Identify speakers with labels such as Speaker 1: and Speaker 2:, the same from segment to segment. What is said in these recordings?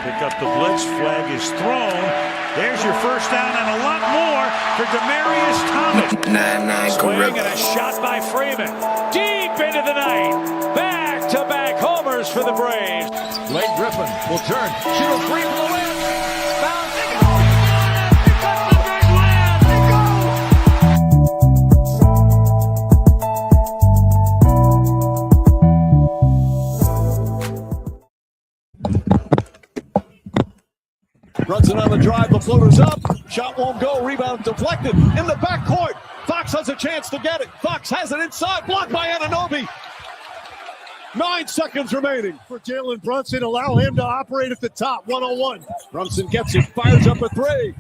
Speaker 1: Pick up the blitz. Flag is thrown. There's your first down and a lot more for Demaryius Thomas. Swing and a shot by Freeman. Deep into the night. Back-to-back homers for the Braves. Blake Griffin will turn. Shoot a three for the win. Bounce. They go. Pick up the big win. They go.
Speaker 2: Runs it on the drive, the floater's up, shot won't go, rebound deflected, in the backcourt, Fox has a chance to get it, Fox has it inside, blocked by Anunoby. 9 seconds remaining for Jalen Brunson, allow him to operate at the top, 1-on-1. Brunson gets it, fires up a three,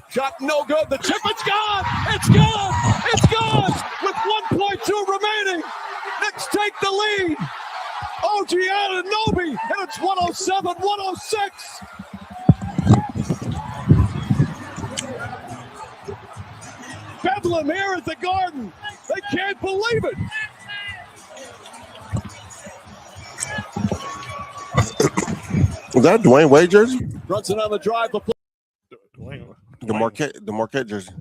Speaker 2: shot no good, the chip, it's gone, it's gone, it's gone, with 1.2 remaining, Knicks take the lead, OG Anunoby, and it's 107-106. Bedlam here at the Garden. They can't believe it.
Speaker 3: Was that Dwayne Wade jersey?
Speaker 2: Brunson on the drive.
Speaker 3: The Marquette jersey.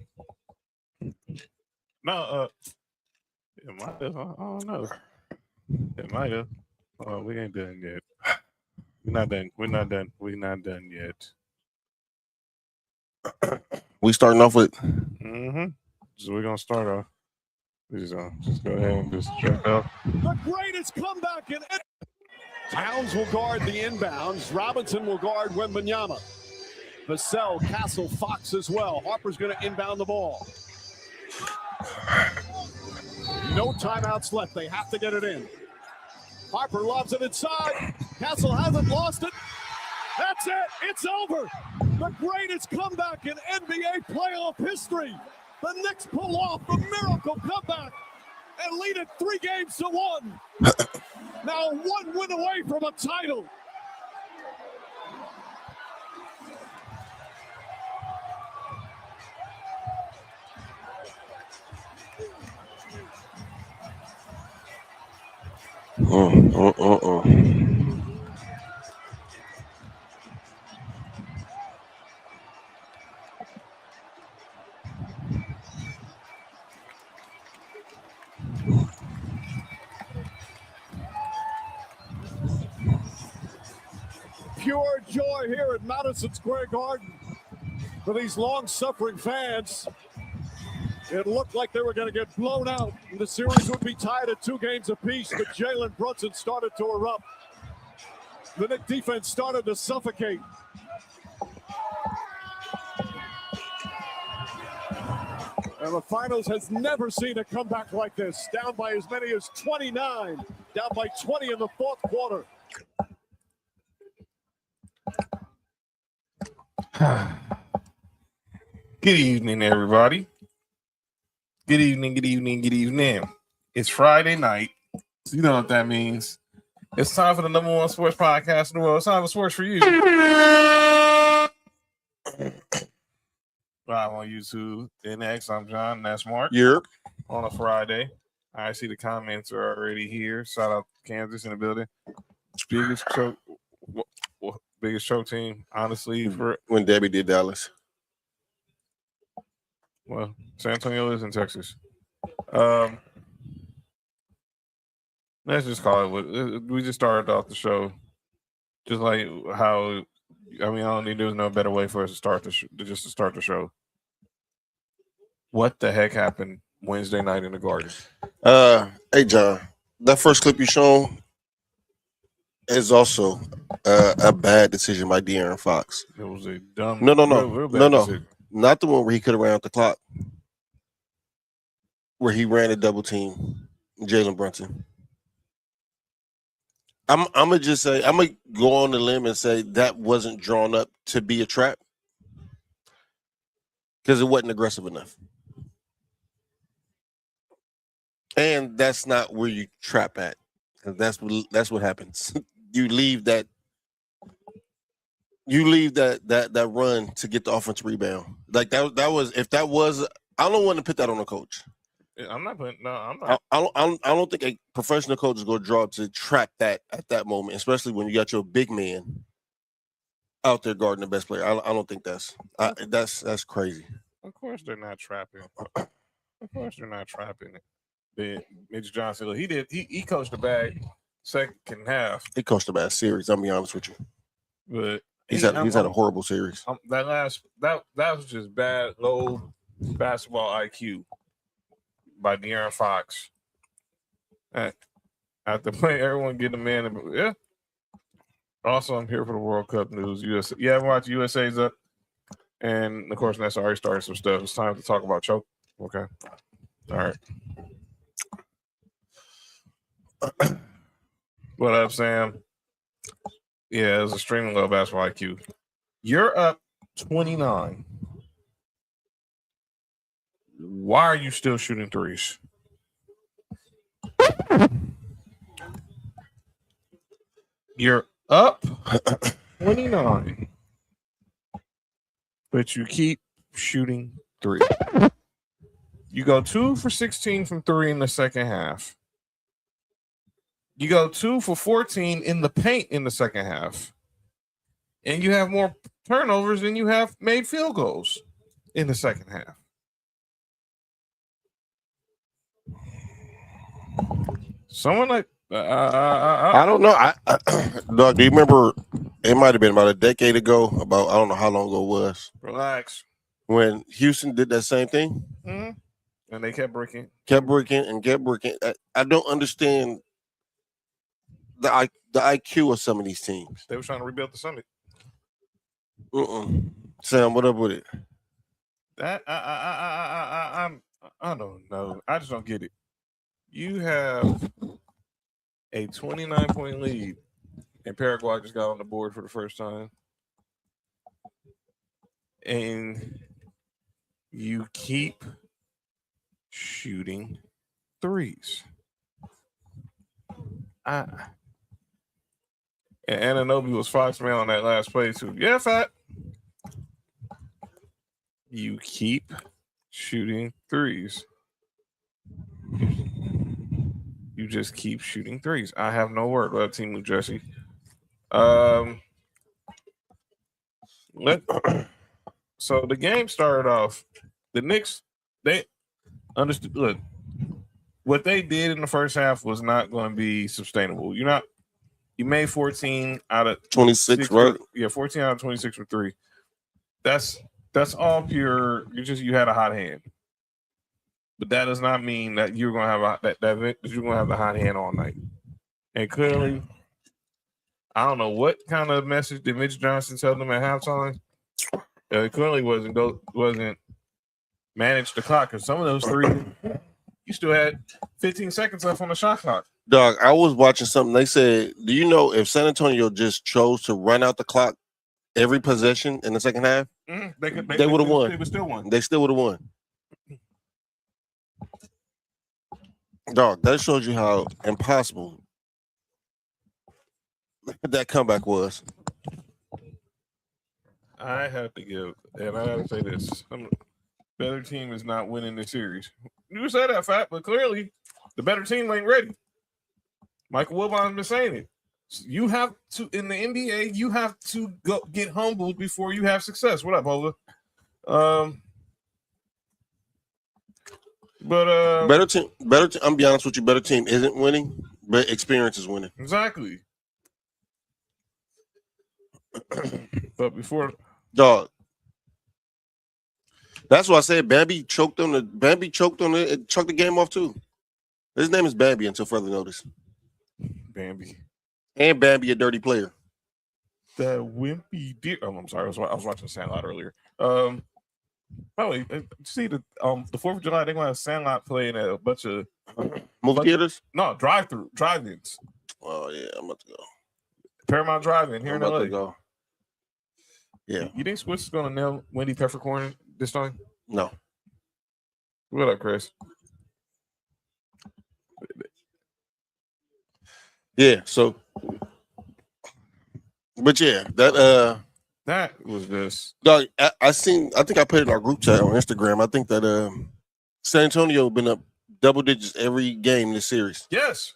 Speaker 4: No, it might have. I don't know. It might have. We ain't done yet. We're not done. We're not done. We're not done yet.
Speaker 3: We starting off with.
Speaker 4: So we're gonna start off. Just go ahead and just check out.
Speaker 2: The greatest comeback in. Towns will guard the inbounds. Robinson will guard Wembanyama. Vassell, Castle, Fox as well. Harper's going to inbound the ball. No timeouts left. They have to get it in. Harper lobs it inside. Castle hasn't lost it. That's it. It's over. The greatest comeback in NBA playoff history. The Knicks pull off the miracle comeback and lead it 3-1. Now 1 win away from a title. Pure joy here at Madison Square Garden for these long-suffering fans. It looked like they were going to get blown out, and the series would be tied at 2 games apiece, but Jalen Brunson started to erupt. The Knicks defense started to suffocate. And the finals has never seen a comeback like this. Down by as many as 29, down by 20 in the 4th quarter.
Speaker 4: Good evening, everybody. Good evening, good evening, good evening. It's Friday night. So you know what that means. It's time for the #1 sports podcast in the world. It's time for sports for you. Live on YouTube and X. I'm John. And that's Mark.
Speaker 3: Yep.
Speaker 4: On a Friday. I see the comments are already here. Shout out to Kansas in the building. Biggest choke team, honestly. For
Speaker 3: When Debbie did Dallas.
Speaker 4: Well, San Antonio is in Texas. Let's just call it. We just started off the show, just like how. I mean, I don't think there's no better way for us to start to start the show. What the heck happened Wednesday night in the Garden?
Speaker 3: Hey John, that first clip you shown is also a bad decision by De'Aaron Fox.
Speaker 4: It was a dumb.
Speaker 3: No,
Speaker 4: decision.
Speaker 3: Not the one where he could have ran out the clock. Where he ran a double team, Jalen Brunson. I'm gonna just say, I'm gonna go on the limb and say that wasn't drawn up to be a trap because it wasn't aggressive enough. And that's not where you trap at. That's what happens. You leave that run to get the offensive rebound. Like that was I don't want to put that on a coach.
Speaker 4: I'm not putting. No, I'm not.
Speaker 3: I don't think a professional coach is going to draw up to track that at that moment, especially when you got your big man out there guarding the best player. I don't think that's crazy.
Speaker 4: Of course they're not trapping. Of course they're not trapping it. Mitch Johnson, look, he coached the bag second half.
Speaker 3: He coached a bad series. I'll be honest with you.
Speaker 4: But
Speaker 3: he's had a horrible series.
Speaker 4: That was just bad, low basketball IQ by De'Aaron Fox. After playing, everyone getting a man. Yeah. Also, I'm here for the World Cup news. USA. You haven't watched USA's up, and of course, that's already started some stuff. It's time to talk about choke. Okay. All right. What up, Sam? Yeah, it was extremely low basketball IQ. You're up 29. Why are you still shooting threes? You're up 29, but you keep shooting three. You go 2 for 16 from three in the second half. You go 2 for 14 in the paint in the second half. And you have more turnovers than you have made field goals in the second half. Someone like
Speaker 3: I don't know. Doug, do you remember? It might have been about a decade ago. About I don't know how long ago it was.
Speaker 4: Relax.
Speaker 3: When Houston did that same thing,
Speaker 4: and they kept breaking.
Speaker 3: I don't understand the IQ of some of these teams.
Speaker 4: They were trying to rebuild the Summit.
Speaker 3: Sam, what up with it?
Speaker 4: That I don't know. I just don't get it. You have a 29-point lead, and Paraguay just got on the board for the first time, and you keep shooting threes. And Anunoby was Fox man on that last play too. Yeah, Fat. You keep shooting threes. You just keep shooting threes. I have no word about Team New Jersey. So the game started off. The Knicks, they understood. Look, what they did in the first half was not going to be sustainable. You made 14 out of
Speaker 3: 26, right?
Speaker 4: Yeah, 14 out of 26 for three. That's all pure. You had a hot hand. But that does not mean that you're going to have you're going to have the hot hand all night. And clearly, I don't know what kind of message did Mitch Johnson tell them at halftime. It clearly wasn't manage the clock, because some of those three, you still had 15 seconds left on the shot clock.
Speaker 3: Dog, I was watching something. They said, do you know if San Antonio just chose to run out the clock every possession in the second half, they would have won.
Speaker 4: They would still won.
Speaker 3: They still would have won. Dog, that shows you how impossible that comeback was.
Speaker 4: I have to give, and I have to say this: better team is not winning the series. You said that, Fat, but clearly the better team ain't ready. Michael Wilbon's been saying it. You have to, in the NBA, you have to go get humbled before you have success. What up, Bola?
Speaker 3: Better team. I'm be honest with you. Better team isn't winning, but experience is winning.
Speaker 4: Exactly. But before,
Speaker 3: dog, that's why I said Bambi choked the game off too. His name is Bambi until further notice.
Speaker 4: Bambi
Speaker 3: and Bambi, a dirty player.
Speaker 4: The wimpy deer. Oh, I'm sorry. I was watching Sandlot earlier. By the way, see the 4th of July, they're going to have Sandlot playing at a bunch of
Speaker 3: movie theaters.
Speaker 4: No, drive-ins.
Speaker 3: Oh yeah, I'm about to go.
Speaker 4: Paramount Drive-In here in LA.
Speaker 3: Go. Yeah.
Speaker 4: You think Swiss is going to nail Wendy Peppercorn this time?
Speaker 3: No.
Speaker 4: What up, Chris?
Speaker 3: Yeah. So, but yeah,
Speaker 4: that was this.
Speaker 3: Dog, I think I put it in our group chat on Instagram. I think that San Antonio been up double digits every game in this series.
Speaker 4: Yes.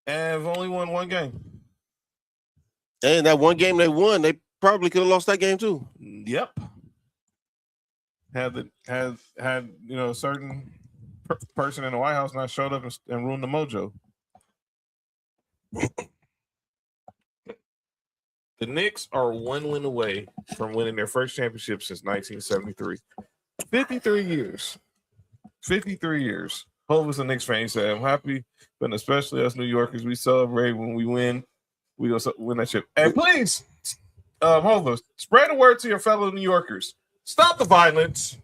Speaker 4: And have only won one game.
Speaker 3: And that one game they won, they probably could have lost that game too.
Speaker 4: Yep. Had a certain person in the White House not showed up and ruined the mojo. The Knicks are one win away from winning their first championship since 1973. 53 years. 53 years. Hov is a Knicks fan. He said, I'm happy, but especially us New Yorkers, we celebrate when we win. We go win that ship. And please, Hov, spread the word to your fellow New Yorkers. Stop the violence.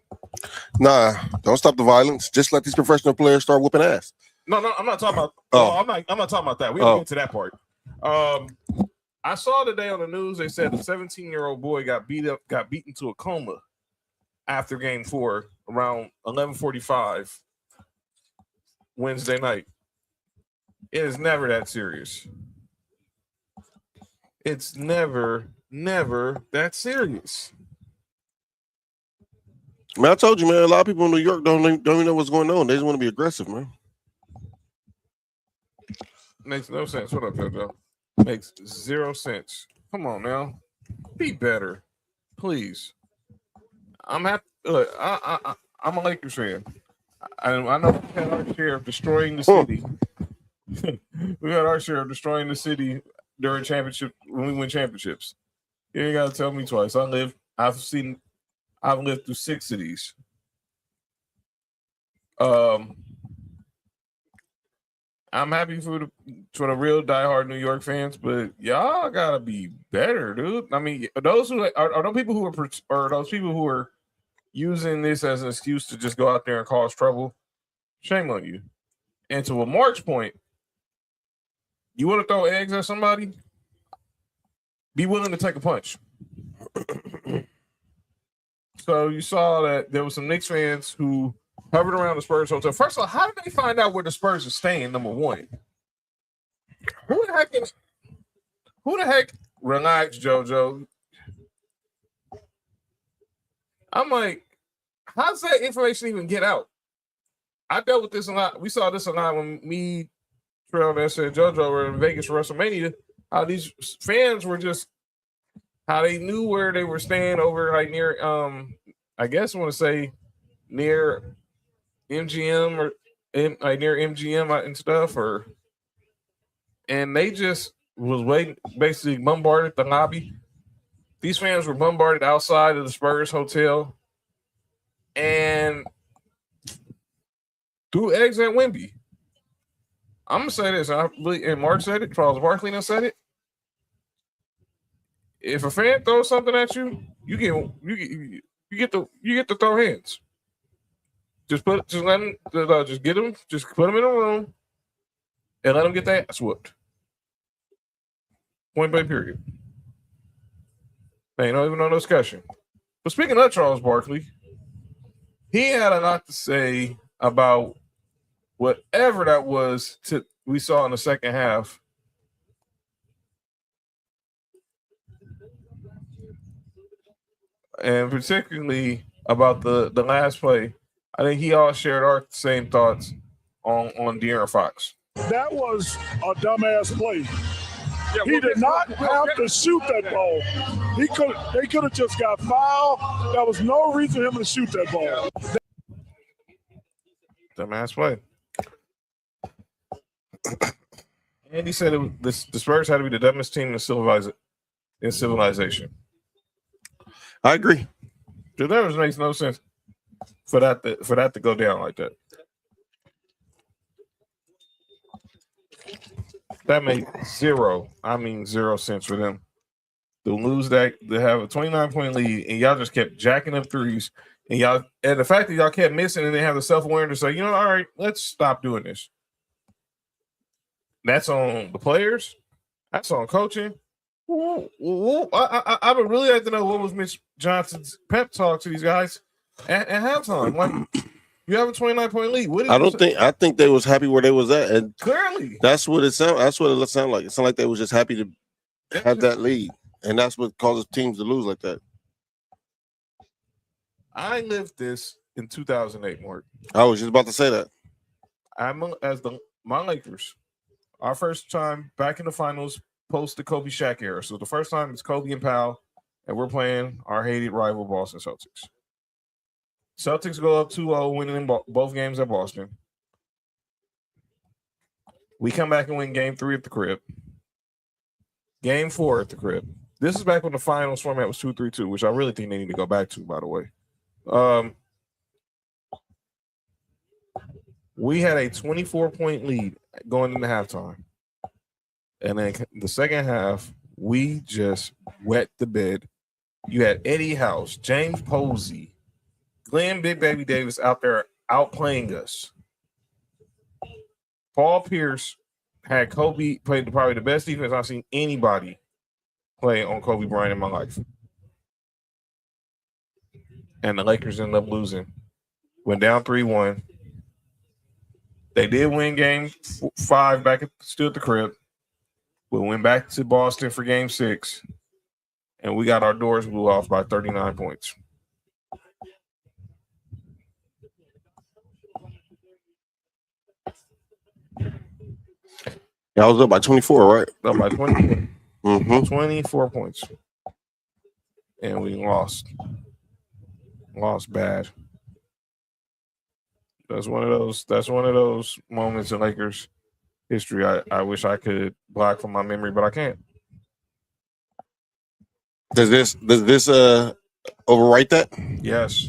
Speaker 3: Nah, don't stop the violence. Just let these professional players start whooping ass.
Speaker 4: No, I'm not talking about.
Speaker 3: Oh.
Speaker 4: I'm not talking about that. We don't get to that part. I saw today on the news they said a 17-year-old boy got beaten to a coma after Game 4 around 11:45 Wednesday night. It is never that serious. It's never that serious.
Speaker 3: Man, I told you, man, a lot of people in New York don't even know what's going on. They just want to be aggressive, man.
Speaker 4: Makes no sense. What up, JoJo? Makes zero sense. Come on now. Be better. Please. I'm happy. Look, I'm a Lakers fan. I know we had our share of destroying the city. We had our share of destroying the city during championship when we win championships. You ain't gotta tell me twice. I've lived through 6 of these. I'm happy for the real diehard New York fans, but y'all gotta be better, dude. I mean, those who are those people who are using this as an excuse to just go out there and cause trouble. Shame on you. And to a Mark's point, you want to throw eggs at somebody? Be willing to take a punch. So you saw that there was some Knicks fans who hovered around the Spurs hotel. First of all, how did they find out where the Spurs are staying? Number one, who the heck? Relax, JoJo. I'm like, how's that information even get out? I dealt with this a lot. We saw this a lot when me, Trail, and JoJo were in Vegas for WrestleMania. How these fans were just, how they knew where they were staying over like near, I guess I want to say near MGM or like near MGM and stuff, and they just was waiting, basically bombarded the lobby. These fans were bombarded outside of the Spurs hotel and threw eggs at Wemby. I'm gonna say this, and Mark said it, Charles Barkley done said it. If a fan throws something at you, you get to throw hands. Just let them, just get them, just put them in a room and let them get their ass whooped. Point blank period. Ain't even no discussion. But speaking of Charles Barkley, he had a lot to say about whatever that was we saw in the second half. And particularly about the last play. I think he all shared our same thoughts on De'Aaron Fox.
Speaker 5: That was a dumbass play. Yeah, he did not have to shoot that ball. They could have just got fouled. There was no reason for him to shoot that ball.
Speaker 4: Dumbass play. And he said the Spurs had to be the dumbest team in civilization.
Speaker 3: I agree.
Speaker 4: Dude, that makes no sense for that to go down like that. That made zero sense for them to lose that, to have a 29-point lead, and y'all just kept jacking up threes, and the fact that y'all kept missing, and they have the self-awareness to say, all right, let's stop doing this. That's on the players. That's on coaching. I would really like to know what was Mitch Johnson's pep talk to these guys at halftime. Like, you have a 29-point lead.
Speaker 3: I think they was happy where they was at, and
Speaker 4: clearly
Speaker 3: that's what it sounded like. It sounded like they was just happy to have that lead, and that's what causes teams to lose like that.
Speaker 4: I lived this in 2008, Mark.
Speaker 3: I was just about to say that.
Speaker 4: My Lakers Our first time back in the finals post the Kobe Shaq era. So the first time it's Kobe and Powell, and we're playing our hated rival Boston Celtics. Celtics go up 2-0, winning both games at Boston. We come back and win game 3 at the crib. Game 4 at the crib. This is back when the finals format was 2-3-2, which I really think they need to go back to, by the way. We had a 24-point lead going into halftime. And then the second half, we just wet the bed. You had Eddie House, James Posey, Glenn Big Baby Davis out there outplaying us. Paul Pierce had Kobe played probably the best defense I've seen anybody play on Kobe Bryant in my life. And the Lakers ended up losing. Went down 3-1. They did win game 5 still at the crib. We went back to Boston for game 6. And we got our doors blew off by 39 points.
Speaker 3: Yeah, I was up by 24, right?
Speaker 4: Up by 20.
Speaker 3: 24
Speaker 4: points. And we lost. Lost bad. That's one of those moments in Lakers history I wish I could block from my memory, but I can't.
Speaker 3: Does this overwrite that?
Speaker 4: Yes.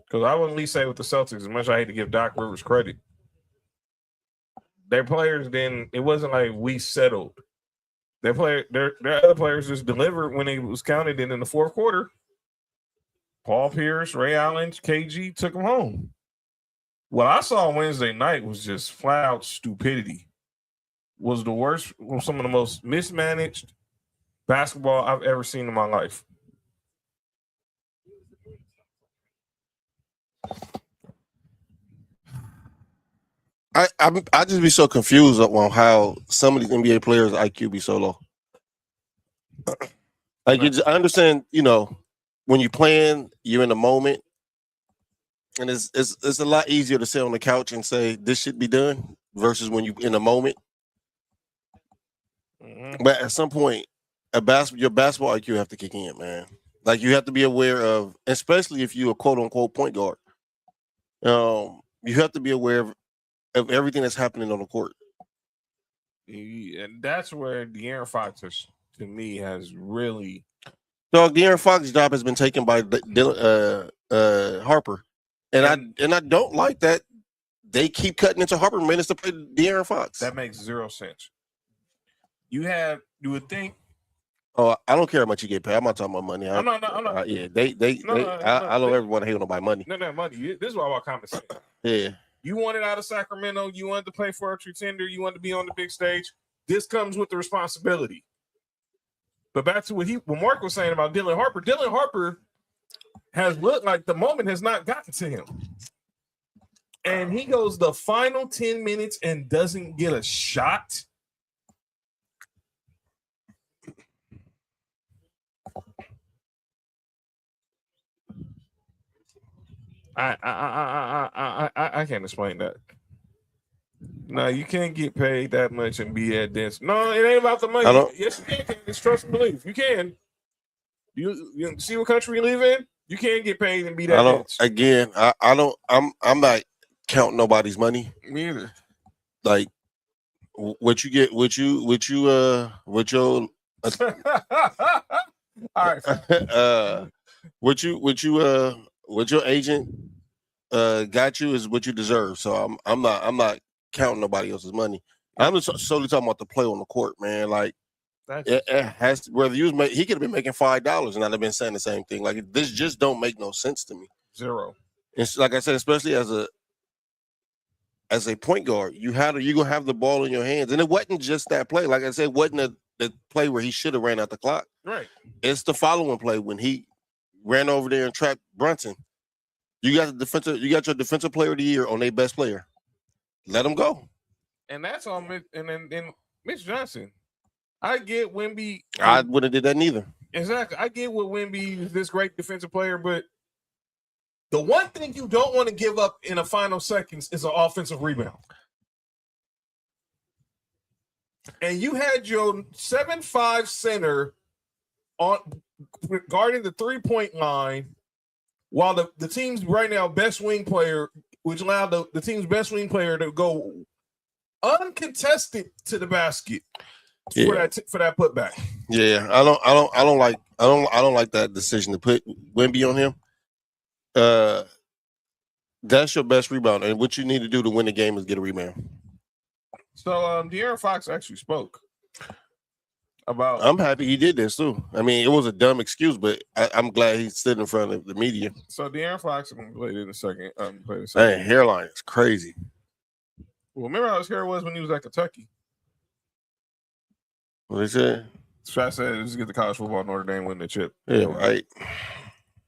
Speaker 4: Because I would at least say with the Celtics, as much as I hate to give Doc Rivers credit, their players it wasn't like we settled. Their other players just delivered when it was counted in the fourth quarter. Paul Pierce, Ray Allen, KG took them home. What I saw Wednesday night was just flat out stupidity. Was the worst, some of the most mismanaged basketball I've ever seen in my life.
Speaker 3: I just be so confused on how some of these NBA players' IQ be so low. I understand, when you're playing, you're in the moment, and it's a lot easier to sit on the couch and say this should be done versus when you're in the moment. But at some point, your basketball IQ have to kick in, man. Like you have to be aware of, especially if you're a quote unquote point guard. You have to be aware of everything that's happening on the court.
Speaker 4: And that's where De'Aaron Fox to me has really.
Speaker 3: Dog, De'Aaron Fox's job has been taken by Harper, and I don't like that they keep cutting into Harper minutes to play De'Aaron Fox.
Speaker 4: That makes zero sense. You would think.
Speaker 3: Oh, I don't care how much you get paid. I'm not talking about money.
Speaker 4: I'm not.
Speaker 3: Yeah, I don't ever want to hate on my money.
Speaker 4: No, money. This is what about common sense.
Speaker 3: Yeah.
Speaker 4: You wanted out of Sacramento. You wanted to play for a contender. You wanted to be on the big stage. This comes with the responsibility. But back to what Mark was saying about Dylan Harper. Dylan Harper has looked like the moment has not gotten to him. And he goes the final 10 minutes and doesn't get a shot. I can't explain that. No, you can't get paid that much and be that dense. No, it ain't about the money. Yes, you can. It's trust and belief. You can. You see what country you live in? You can't get paid and be that dense.
Speaker 3: Again, I'm not counting nobody's money.
Speaker 4: Me either.
Speaker 3: Like what you get, what your
Speaker 4: all right.
Speaker 3: What your agent got you is what you deserve. So I'm not counting nobody else's money. I'm just solely talking about the play on the court, man. Like it has to, whether he could have been making $5 and I'd have been saying the same thing. Like this just don't make no sense to me.
Speaker 4: Zero.
Speaker 3: It's like I said, especially as a point guard, you're gonna have the ball in your hands, and it wasn't just that play. Like I said, it wasn't the play where he should have ran out the clock.
Speaker 4: Right.
Speaker 3: It's the following play when he ran over there and trapped Brunson. You got your defensive player of the year on their best player. Let him go.
Speaker 4: And that's on and Mitch Johnson. I get Wemby.
Speaker 3: I wouldn't have did that neither.
Speaker 4: Exactly. I get what Wemby is this great defensive player, but The one thing you don't want to give up in the final seconds is an offensive rebound. And you had your 7'5" center on guarding the 3-point line, while the team's right now best wing player, which allowed the team's best wing player to go uncontested to the basket for that putback.
Speaker 3: Yeah, I don't like that decision to put Wemby on him. That's your best rebound, and what you need to do to win the game is get a rebound.
Speaker 4: So, De'Aaron Fox actually spoke about.
Speaker 3: I'm happy he did this too. I mean, it was a dumb excuse, but I'm glad he stood in front of the media.
Speaker 4: So, De'Aaron Fox, I'm gonna play it in a second.
Speaker 3: Man, hairline is crazy.
Speaker 4: Well, remember how his hair was when he was at Kentucky?
Speaker 3: What he said?
Speaker 4: So I said, "Let's get the college football Notre Dame win the chip."
Speaker 3: Yeah, right.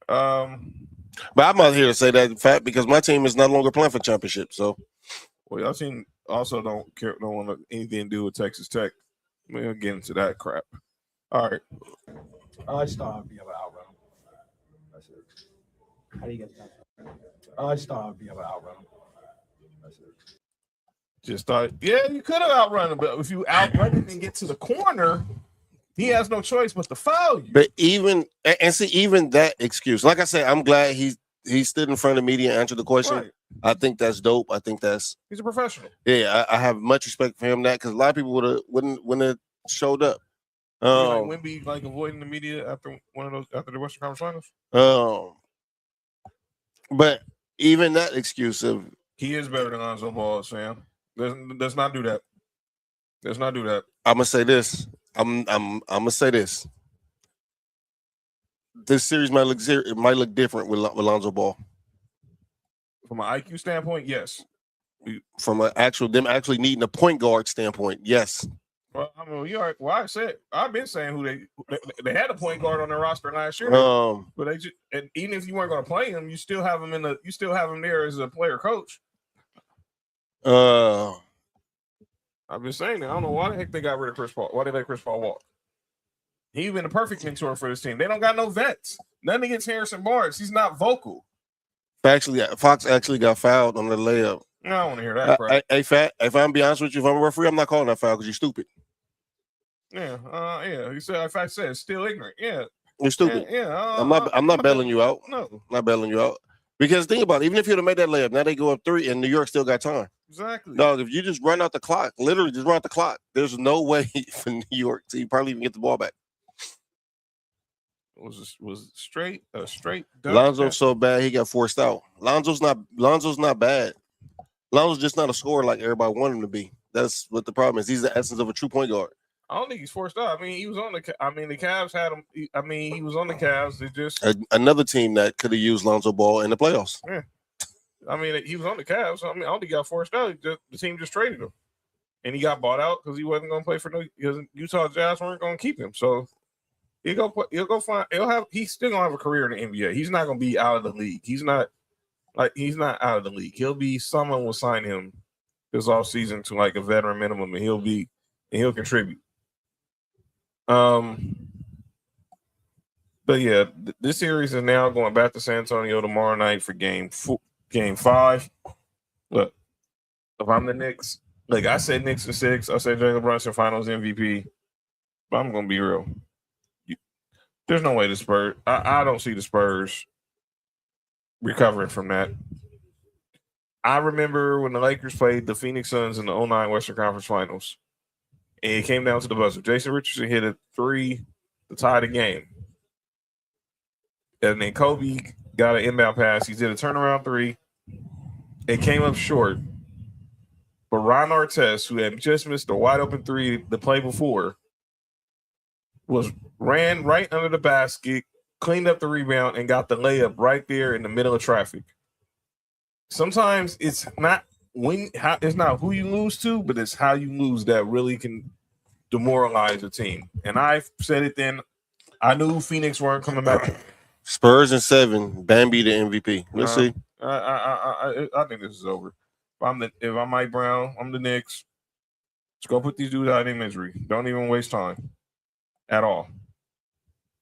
Speaker 4: But
Speaker 3: I'm out here to say that in fact because my team is no longer playing for championship. So,
Speaker 4: well, y'all team also don't want anything to do with Texas Tech. We'll get into that crap. All right.
Speaker 6: I just thought I'd be able to outrun him. That's it. How do you get that? I just thought I'd be able to outrun him. That's it.
Speaker 4: Just thought, yeah, you could have outrun him, but if you outrun him and get to the corner, he has no choice but to foul you.
Speaker 3: But even that excuse, like I said, I'm glad he stood in front of the media and answered the question.
Speaker 4: Right.
Speaker 3: I think that's dope. I think
Speaker 4: he's a professional.
Speaker 3: Yeah, I have much respect for him that because a lot of people wouldn't have showed up.
Speaker 4: Wemby like avoiding the media after the Western Conference Finals.
Speaker 3: But even that excuse of
Speaker 4: he is better than Lonzo Ball, Sam. Let's not do that. Let's not do that.
Speaker 3: I'm gonna say this. I'm gonna say this. This series might look different with Lonzo Ball.
Speaker 4: From an IQ standpoint, yes.
Speaker 3: From them actually needing a point guard standpoint, yes.
Speaker 4: Well, I mean, I've been saying they had a point guard on their roster last year, but and even if you weren't going to play him, you still have him there as a player coach. I've been saying that. I don't know why the heck they got rid of Chris Paul. Why they let Chris Paul walk? He's been a perfect mentor for this team. They don't got no vets. Nothing against Harrison Barnes. He's not vocal.
Speaker 3: Fox actually got fouled on the layup.
Speaker 4: I don't want to hear that crap.
Speaker 3: If I'm be honest with you, if I'm a referee, I'm not calling that foul because you're stupid.
Speaker 4: Yeah. You said if I said it's still ignorant. Yeah.
Speaker 3: You're stupid. I'm not bailing you out.
Speaker 4: No.
Speaker 3: I'm not bailing you out. Because think about it, even if you'd have made that layup, now they go up 3 and New York still got time.
Speaker 4: Exactly.
Speaker 3: No, if you just run out the clock, literally just run out the clock, there's no way for New York to probably even get the ball back.
Speaker 4: Was straight dunk.
Speaker 3: Lonzo's so bad he got forced out. Lonzo's not bad. Lonzo's just not a scorer like everybody wanted him to be. That's what the problem is. He's the essence of a true point guard.
Speaker 4: I don't think he's forced out. I mean, he was on the Cavs had him. He was on the Cavs. They just
Speaker 3: another team that could have used Lonzo Ball in the playoffs.
Speaker 4: Yeah. I mean, he was on the Cavs. I mean, I don't think he got forced out. The team just traded him, and he got bought out because he wasn't going to play for because Utah Jazz weren't going to keep him. So he's still gonna have a career in the NBA. He's not going to be out of the league. He's not out of the league. Someone will sign him this offseason to like a veteran minimum, and he'll contribute. But yeah, this series is now going back to San Antonio tomorrow night for game 5. Look, if I'm the Knicks, like I said, Knicks in 6. I said Jalen Brunson Finals MVP. But I'm gonna be real. There's no way the Spurs. I don't see the Spurs recovering from that. I remember when the Lakers played the Phoenix Suns in the 2009 Western Conference Finals. And it came down to the buzzer. Jason Richardson hit a 3 to tie the game. And then Kobe got an inbound pass. He did a turnaround 3. It came up short. But Ron Artest, who had just missed a wide open 3 the play before, ran right under the basket, cleaned up the rebound, and got the layup right there in the middle of traffic. Sometimes it's not who you lose to, but it's how you lose that really can demoralize a team. And I said it then. I knew Phoenix weren't coming back.
Speaker 3: Spurs in 7, Bambi the MVP. Let's see.
Speaker 4: I think this is over. If I'm Mike Brown, I'm the Knicks. Let's go put these dudes out in misery. Don't even waste time at all.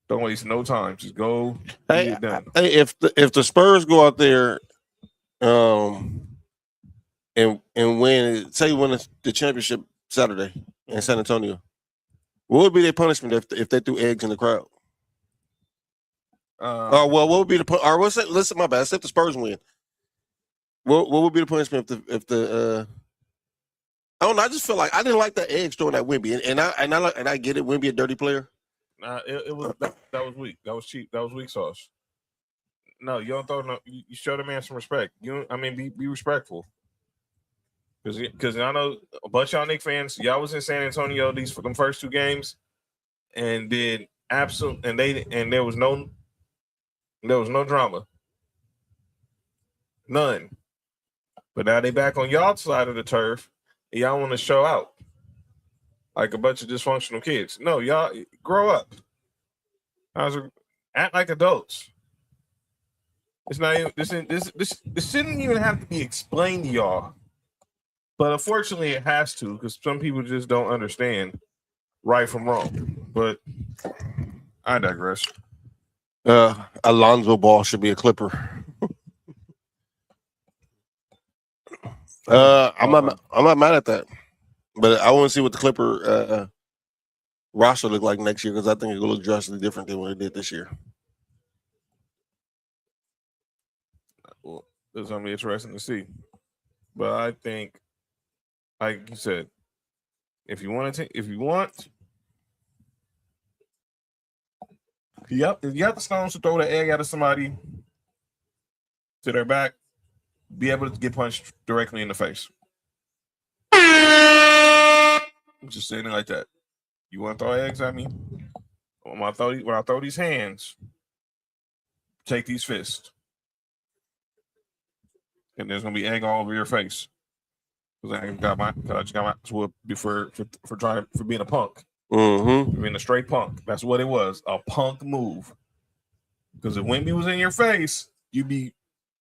Speaker 4: Don't waste no time. Just go
Speaker 3: Hey,
Speaker 4: get it done.
Speaker 3: Hey, if the Spurs go out there, and win, say win the championship Saturday in San Antonio, what would be their punishment if they threw eggs in the crowd? Well, what would be the or what's it? Listen, my bad. Say if the Spurs win, what would be the punishment if the I don't know. I just feel like I didn't like that eggs throwing at Wemby, and I get it. Wemby a dirty player.
Speaker 4: It was that was weak. That was cheap. That was weak sauce. No, you don't throw no. You show the man some respect. Be respectful. Because I know a bunch of y'all Knicks fans. Y'all was in San Antonio for them first 2 games, and did absolute. And there was no drama, none. But now they back on y'all side of the turf, and y'all want to show out like a bunch of dysfunctional kids. No, y'all grow up. Act like adults. It's not even this shouldn't even have to be explained to y'all. But unfortunately it has to, because some people just don't understand right from wrong. But I digress.
Speaker 3: Alonzo Ball should be a Clipper. I'm not mad at that. But I want to see what the Clipper roster look like next year, because I think it will look drastically different than what it did this year.
Speaker 4: Well, it's gonna be interesting to see. But I think, like you said, if you got the stones to throw the egg out of somebody to their back, be able to get punched directly in the face. Just saying it like that. You want to throw eggs at me? When I throw these hands, take these fists, and there's gonna be egg all over your face. Because I just got my whooped for being a punk.
Speaker 3: Mm-hmm.
Speaker 4: For being a straight punk. That's what it was. A punk move. Because if Wemby was in your face, you be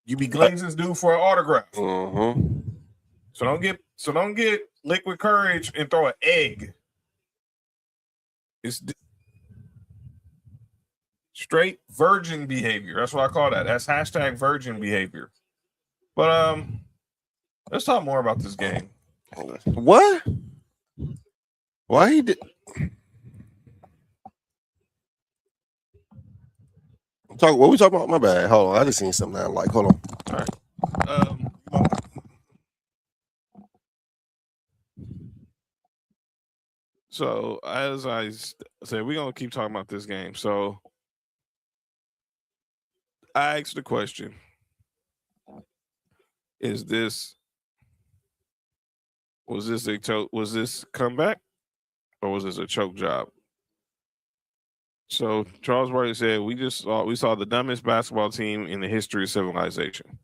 Speaker 4: Glazing's due for an autograph.
Speaker 3: Mm-hmm.
Speaker 4: So don't get liquid courage and throw an egg. It's straight virgin behavior. That's what I call that. That's hashtag virgin behavior. But let's talk more about this game.
Speaker 3: What? Why he did? What we talking about? My bad. Hold on. I just seen something I like. Hold on.
Speaker 4: All right. So as I said, we're gonna keep talking about this game. So I asked the question: was this comeback, or was this a choke job? So Charles Barkley said, we saw the dumbest basketball team in the history of civilization.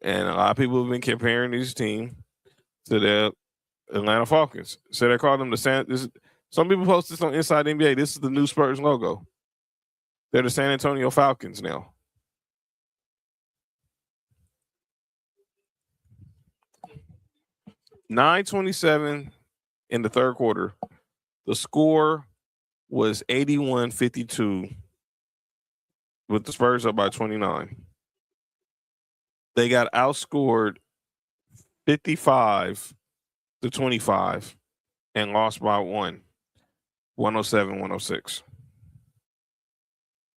Speaker 4: And a lot of people have been comparing this team to the Atlanta Falcons. So they call them some people post this on Inside NBA. This is the new Spurs logo. They're the San Antonio Falcons now. .927 in the third quarter. The score was 81-52 with the Spurs up by 29. They got outscored 55-25 and lost by 107-106.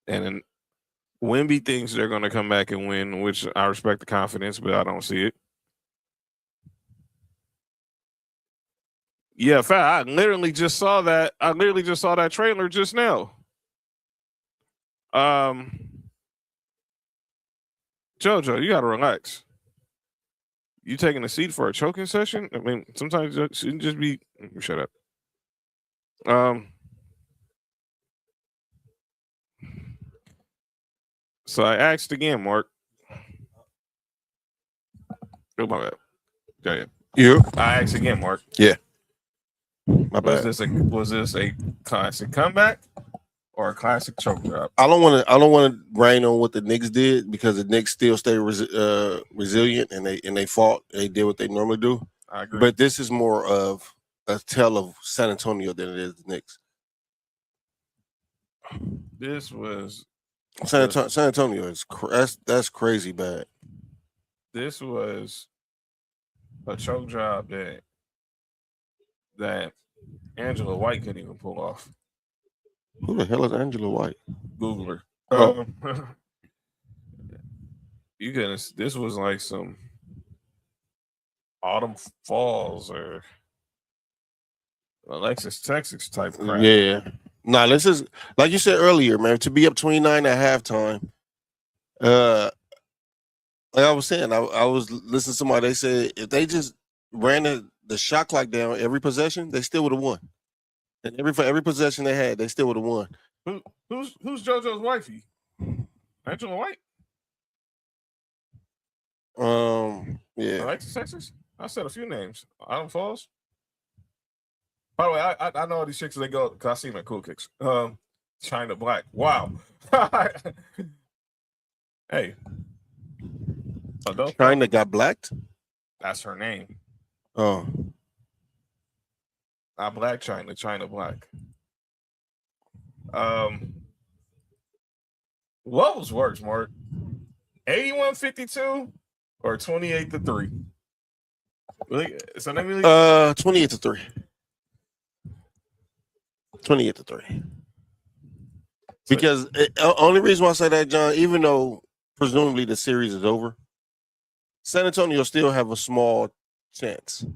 Speaker 4: And then Wemby thinks they're going to come back and win, which I respect the confidence, but I don't see it. Yeah, I literally just saw that. I literally just saw that trailer just now. JoJo, you gotta relax. You taking a seat for a choking session? I mean, sometimes you shouldn't just be. Shut up. So I asked again, Mark. Oh my bad. Yeah.
Speaker 3: You?
Speaker 4: I asked again, Mark.
Speaker 3: Yeah. My bad.
Speaker 4: Was this a classic comeback or a classic choke job?
Speaker 3: I don't want to rain on what the Knicks did, because the Knicks still stay resilient, and they fought. They did what they normally do.
Speaker 4: I agree.
Speaker 3: But this is more of a tale of San Antonio than it is the Knicks.
Speaker 4: This was
Speaker 3: San Antonio is that's crazy bad.
Speaker 4: This was a choke job that Angela White couldn't even pull off.
Speaker 3: Who the hell is Angela White?
Speaker 4: Google her.
Speaker 3: Oh.
Speaker 4: You goodness, this was like some Autumn Falls or Alexis Texas type crap.
Speaker 3: Yeah. Nah, this is like you said earlier, man. To be up 29 at halftime. Like I was saying, I was listening to somebody. They said if they just ran the shot clock down every possession, they still would have won. And every possession they had, they still would have won.
Speaker 4: Who's JoJo's wifey? Angela White.
Speaker 3: Yeah.
Speaker 4: Alexis Texas. I said a few names. Autumn Falls. By the way, I know all these chicks. They go because I see them at Cool Kicks. China Black. Wow. Hey.
Speaker 3: China got blacked?
Speaker 4: That's her name.
Speaker 3: Oh.
Speaker 4: Not Black China, China Black. What was worse, Mark? 81-52 or 28-3? Really? So let me
Speaker 3: 28-3. 28-3. Because only reason why I say that, John, even though presumably the series is over, San Antonio still have a small chance.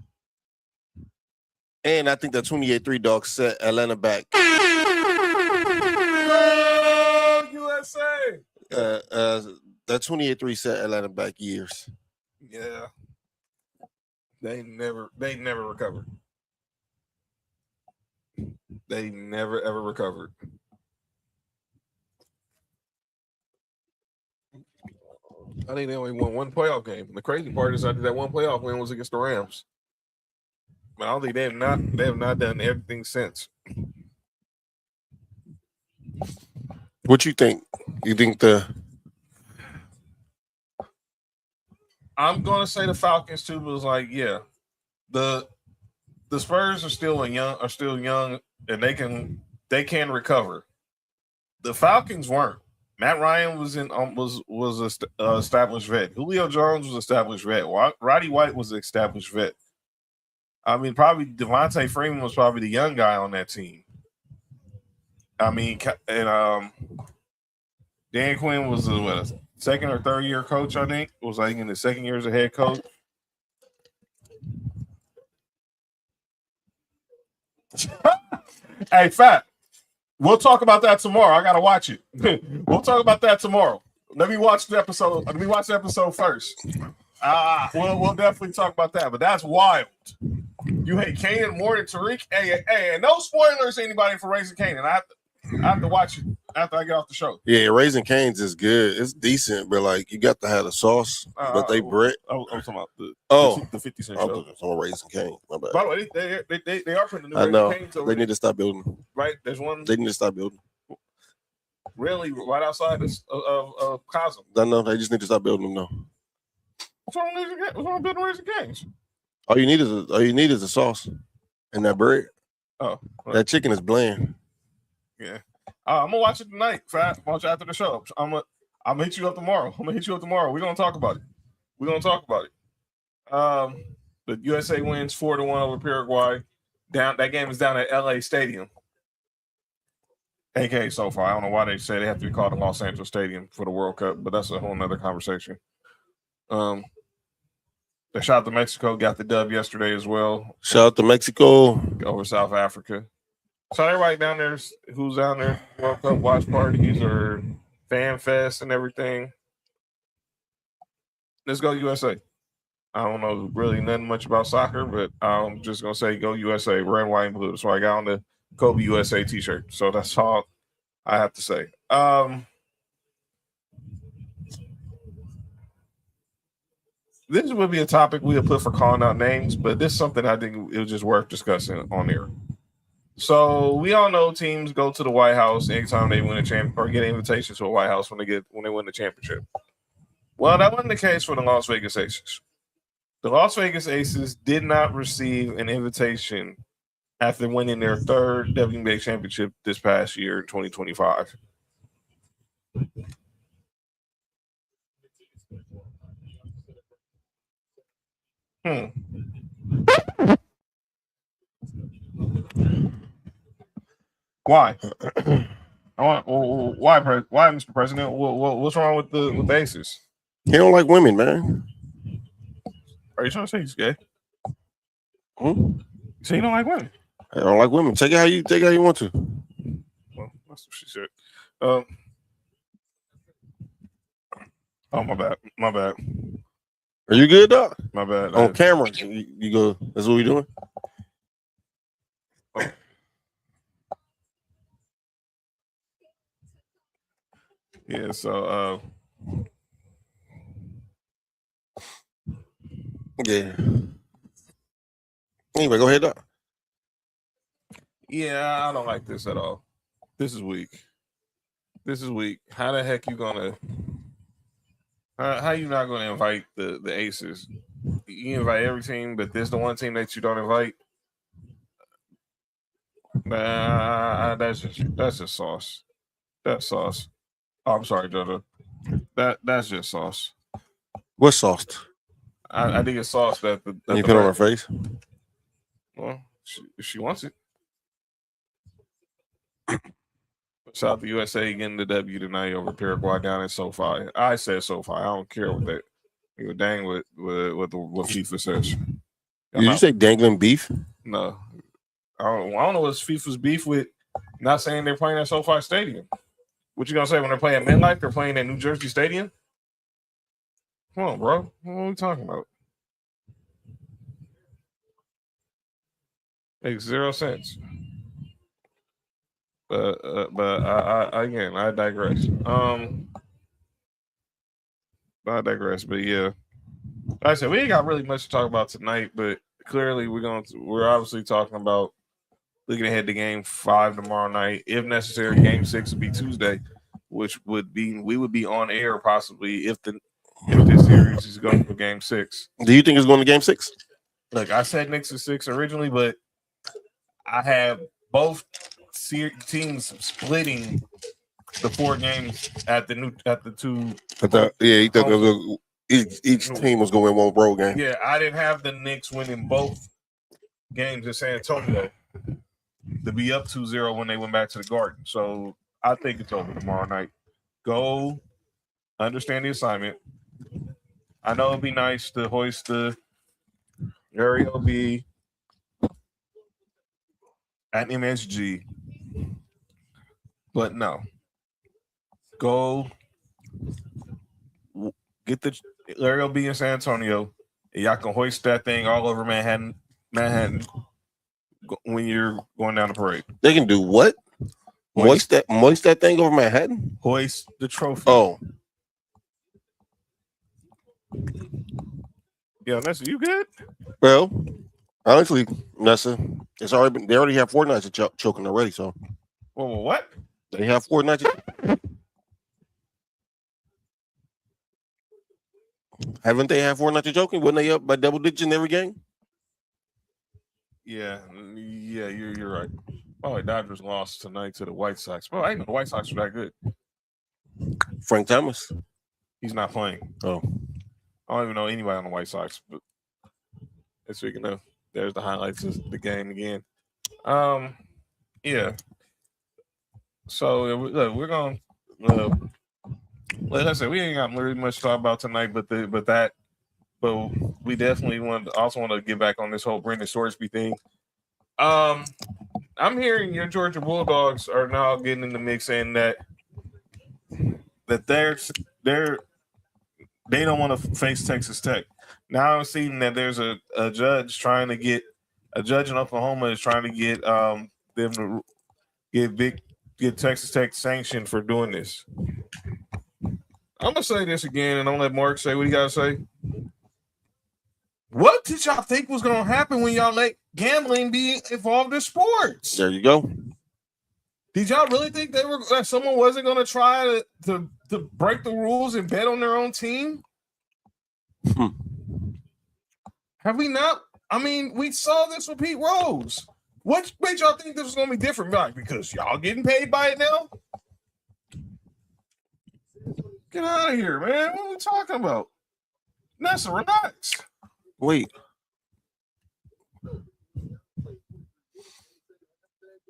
Speaker 3: And I think that 28-3 dog set Atlanta back.
Speaker 4: Oh, USA!
Speaker 3: That 28-3 set Atlanta back years.
Speaker 4: Yeah. They never recovered. They never ever recovered. I think they only won one playoff game. The crazy part is I did that one playoff win was against the Rams. But I don't think they have not done everything since.
Speaker 3: What you think? You think
Speaker 4: I'm gonna say the Falcons too, but it's like, yeah. The Spurs are still young and they can recover. The Falcons weren't. Matt Ryan was established vet. Julio Jones was established vet. Roddy White was an established vet. I mean, probably Devontae Freeman was probably the young guy on that team. I mean, and Dan Quinn was a second or third year coach, I think. Was like in his second year as a head coach. Hey, Fat. We'll talk about that tomorrow. I gotta watch it. We'll talk about that tomorrow. Let me watch the episode. Let me watch the episode first. We'll definitely talk about that. But that's wild. You hate Kanan more than Tariq. Hey, and no spoilers, anybody for Raising Kanan. I have to watch it after I get off the show.
Speaker 3: Yeah, Raising Cane's is good. It's decent, but like you got to have the sauce. But they bread.
Speaker 4: I'm talking about the 50 Cent
Speaker 3: I'm
Speaker 4: show.
Speaker 3: talking about Raising Cane. My bad.
Speaker 4: By the way, they are putting the new
Speaker 3: I know.
Speaker 4: Raising Cane's over
Speaker 3: They
Speaker 4: there.
Speaker 3: need to stop building.
Speaker 4: Right? There's one
Speaker 3: They need to stop building.
Speaker 4: really right outside of Cosm.
Speaker 3: I know. They just need to stop building them though.
Speaker 4: What's wrong with building Raising Cane's?
Speaker 3: All you need is the sauce and that bread.
Speaker 4: Oh,
Speaker 3: That chicken is bland.
Speaker 4: yeah. I'm gonna watch it tonight. Fat, watch it after the show. I'm gonna hit you up tomorrow. We're gonna talk about it. The USA wins 4-1 over Paraguay. That game is down at LA Stadium. AKA SoFi. I don't know why they say they have to be called the Los Angeles Stadium for the World Cup, but that's a whole nother conversation. They shot to Mexico, got the dub yesterday as well.
Speaker 3: Shout out to Mexico
Speaker 4: Over South Africa. So everybody down there who's down there, World Cup watch parties or fan fest and everything. Let's go USA. I don't know really nothing much about soccer, but I'm just gonna say go USA, red, white, and blue. That's why I got on the Kobe USA t-shirt. So that's all I have to say. This would be a topic we would put for calling out names, but this is something I think it was just worth discussing on air. So we all know teams go to the White House anytime they win a champion or get an invitation to a White House when they win the championship. Well, that wasn't the case for the Las Vegas Aces. The Las Vegas Aces did not receive an invitation after winning their third WNBA championship this past year, 2025. Why? Why, Mr. President? What's wrong with the Aces?
Speaker 3: He don't like women, man.
Speaker 4: Are you trying to say he's gay?
Speaker 3: So
Speaker 4: you don't like women?
Speaker 3: I don't like women. Take it how you want to.
Speaker 4: Well, that's what she said. Oh, my bad.
Speaker 3: Are you good, Doc?
Speaker 4: My bad.
Speaker 3: On camera, you go. That's what we doing.
Speaker 4: Oh. Yeah. So.
Speaker 3: Yeah. Anyway, go ahead, Doc.
Speaker 4: Yeah, I don't like this at all. This is weak. How the heck you gonna? How you not gonna invite the Aces? You invite every team, but there's the one team that you don't invite. That's just sauce. That's sauce. Oh, I'm sorry, Jojo. That's just sauce.
Speaker 3: What's sauced?
Speaker 4: I think it's sauce that
Speaker 3: you put on her face.
Speaker 4: Well, she wants it. Shout out to USA getting the W tonight over Paraguay down in SoFi. I said SoFi. I don't care what that. You dang what FIFA says.
Speaker 3: Did you say dangling beef?
Speaker 4: No, I don't know what's FIFA's beef with. Not saying they're playing at SoFi Stadium. What you gonna say when they're playing at MetLife? They're playing at New Jersey Stadium. Come on, bro. What are we talking about? Makes 0 sense. But I digress. But yeah, like I said, we ain't got really much to talk about tonight. But clearly, we're obviously talking about looking ahead to Game 5 tomorrow night. If necessary, Game 6 would be Tuesday, which would be we would be on air possibly if this series is going to Game 6.
Speaker 3: Do you think it's going to Game 6?
Speaker 4: Look, I said Knicks is 6 originally, but I have both teams splitting the 4 games at the two.
Speaker 3: He thought each team was going to win one road game.
Speaker 4: Yeah, I didn't have the Knicks winning both games in San Antonio to be up 2-0 when they went back to the Garden. So I think it's over tomorrow night. Go understand the assignment. I know it'd be nice to hoist the Ariel B at MSG, but no. Go get the Ariel B in San Antonio, and y'all can hoist that thing all over Manhattan when you're going down the parade.
Speaker 3: They can do what? Moist that thing over Manhattan?
Speaker 4: Hoist the trophy.
Speaker 3: Oh.
Speaker 4: Yeah, Nessa, you good?
Speaker 3: Well, honestly, Nessa, they already have 4 nights of choking already, so.
Speaker 4: Well, what?
Speaker 3: They have 4 nights. Haven't they had 4 nights of choking? Wasn't they up by double digits in every game?
Speaker 4: Yeah, you're right. Oh, Dodgers lost tonight to the White Sox. Well, I didn't know the White Sox were that good.
Speaker 3: Frank Thomas?
Speaker 4: He's not playing.
Speaker 3: Oh.
Speaker 4: I don't even know anybody on the White Sox, but speaking of, there's the highlights of the game again. Yeah. So look, we're going. Like I said, we ain't got really much to talk about tonight, but we definitely want to get back on this whole Brendan Storsby thing. I'm hearing your Georgia Bulldogs are now getting in the mix, saying that they don't want to face Texas Tech. Now I'm seeing that there's a judge in Oklahoma is trying to get them to get Texas Tech sanctioned for doing this. I'm gonna say this again, and I'm gonna let Mark say what he gotta say. What did y'all think was gonna happen when y'all let gambling be involved in sports?
Speaker 3: There you go.
Speaker 4: Did y'all really think that someone wasn't gonna try to break the rules and bet on their own team? Have we not? I mean, we saw this with Pete Rose. What made y'all think this was gonna be different? Like, because y'all getting paid by it now? Get out of here, man. What are we talking about? Nessa, relax.
Speaker 3: Wait.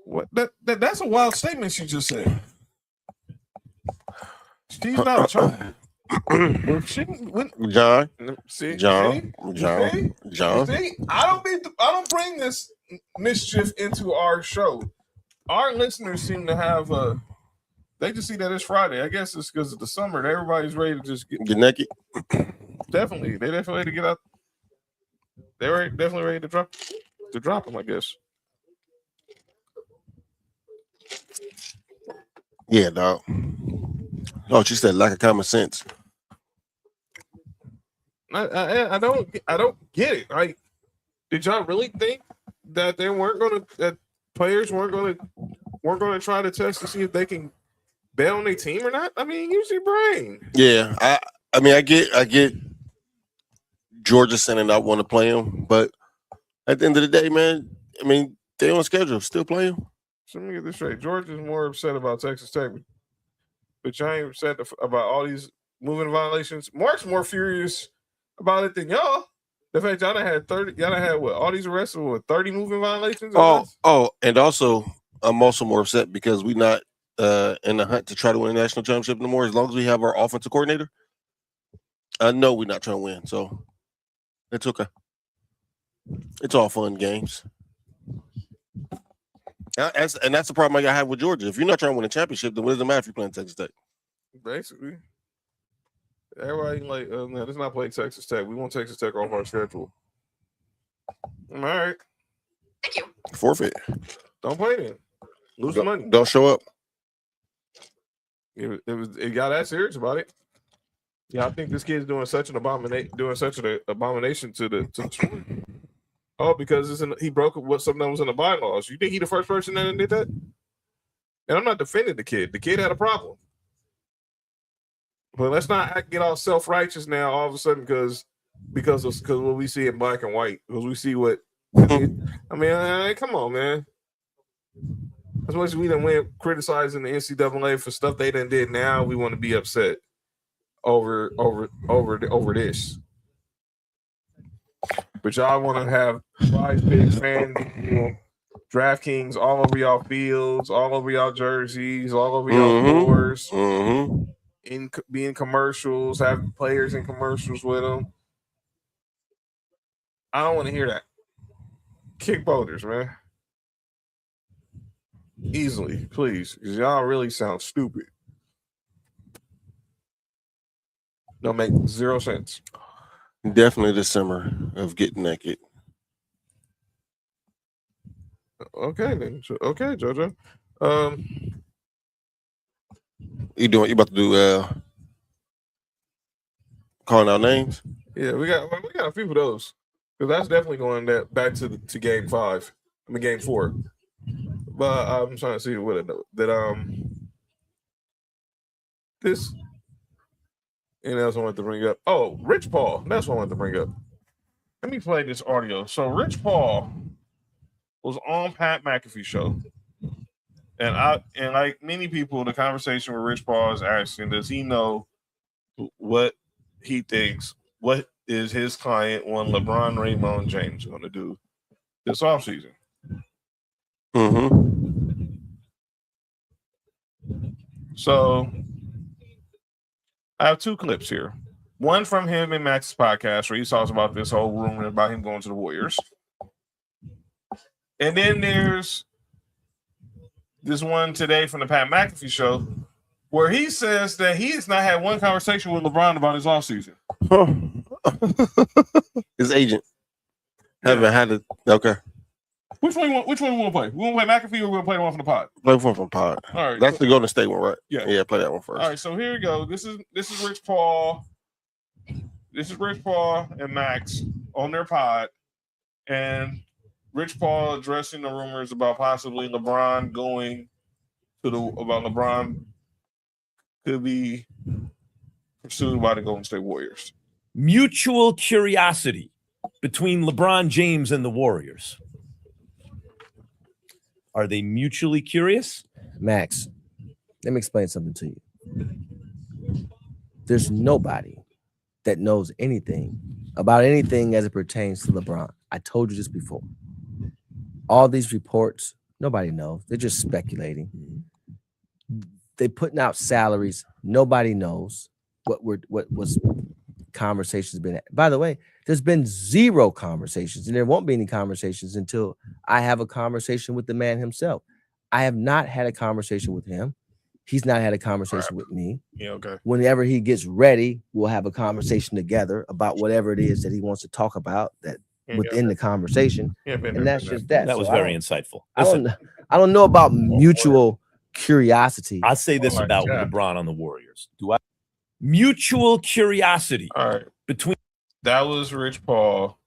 Speaker 4: What? That's a wild statement she just said. She's not trying.
Speaker 3: John.
Speaker 4: See,
Speaker 3: John.
Speaker 4: I don't bring this mischief into our show. Our listeners seem to have they just see that it's Friday. I guess it's because of the summer. Everybody's ready to just get
Speaker 3: naked.
Speaker 4: Definitely, they definitely ready to get out. They're definitely ready to drop them. I guess.
Speaker 3: Yeah, dog. Oh, she said lack of common sense.
Speaker 4: I don't get it. Like, did y'all really think that players weren't gonna try to test to see if they can bet on their team or not? I mean, use your brain.
Speaker 3: Yeah, I get Georgia saying I want to play him, but at the end of the day, man, I mean, they on schedule, still play him.
Speaker 4: So let me get this straight. Georgia's more upset about Texas Tech, but y'all ain't upset about all these moving violations. Mark's more furious about it than y'all. The fact y'all done had 30, y'all done had what? All these arrests with 30 moving violations?
Speaker 3: And also, I'm also more upset because we not in the hunt to try to win a national championship no more. As long as we have our offensive coordinator, I know we're not trying to win, so it's okay. It's all fun games. And that's the problem I have with Georgia. If you're not trying to win a championship, then what does it matter if you're playing Texas Tech?
Speaker 4: Basically. Everybody like, no, let's not play Texas Tech. We want Texas Tech off our schedule. All right.
Speaker 7: Thank you.
Speaker 3: Forfeit.
Speaker 4: Don't play then. Lose the money.
Speaker 3: Don't show up.
Speaker 4: It got that serious about it. Yeah, I think this kid's doing such an abomination to the sport. Oh, because he broke something that was in the bylaws. You think he the first person that did that? And I'm not defending the kid. The kid had a problem. But let's not get all self-righteous now all of a sudden because what we see in black and white. Because we see what I mean, come on, man. As much as we done went criticizing the NCAA for stuff they done did, now we want to be upset over this. But y'all want to have Prize Picks, FanDuel, DraftKings all over y'all fields, all over y'all jerseys, all over y'all floors, be in commercials, have players in commercials with them. I don't want to hear that. Kick voters, man. Easily, please, because y'all really sound stupid. Don't make zero sense.
Speaker 3: Definitely the summer of getting naked.
Speaker 4: Okay, then. Okay, JoJo.
Speaker 3: You about to do calling out names?
Speaker 4: Yeah, we got a few of those. Because that's definitely going back to game 5. I mean game 4. But I'm trying to see what this. And else I wanted to bring up. Oh, Rich Paul. That's what I wanted to bring up. Let me play this audio. So Rich Paul was on Pat McAfee's show. And like many people, the conversation with Rich Paul is asking, does he know what he thinks? What is his client, one LeBron Raymond James, going to do this offseason? So I have 2 clips here. One from him and Max's podcast where he talks about this whole rumor about him going to the Warriors. And then there's this one today from the Pat McAfee show where he says that he has not had one conversation with LeBron about his offseason.
Speaker 3: His agent. Haven't had it. Okay.
Speaker 4: Which one we want to play? We want to play McAfee or we want to play the one from the pod?
Speaker 3: Play one from pod.
Speaker 4: All right.
Speaker 3: That's the Golden State one, right?
Speaker 4: Yeah,
Speaker 3: play that one first.
Speaker 4: All right, so here we go. This is Rich Paul. This is Rich Paul and Max on their pod. And Rich Paul addressing the rumors about possibly LeBron going about LeBron could be pursued by the Golden State Warriors.
Speaker 8: Mutual curiosity between LeBron James and the Warriors.
Speaker 7: Are they mutually curious?
Speaker 8: Max, let me explain something to you. There's nobody that knows anything about anything as it pertains to LeBron. I told you this before. All these reports, nobody knows. They're just speculating. They're putting out salaries. Nobody knows what was conversations been at. By the way, there's been zero conversations, and there won't be any conversations until I have a conversation with the man himself. I have not had a conversation with him. He's not had a conversation with me.
Speaker 4: Yeah, okay.
Speaker 8: Whenever he gets ready, we'll have a conversation together about whatever it is that he wants to talk about that within the conversation. And that's just that.
Speaker 7: That was very insightful.
Speaker 8: I don't know about mutual curiosity.
Speaker 7: I'll say this about LeBron on the Warriors. Mutual curiosity.
Speaker 4: All right.
Speaker 7: Between
Speaker 4: that was Rich Paul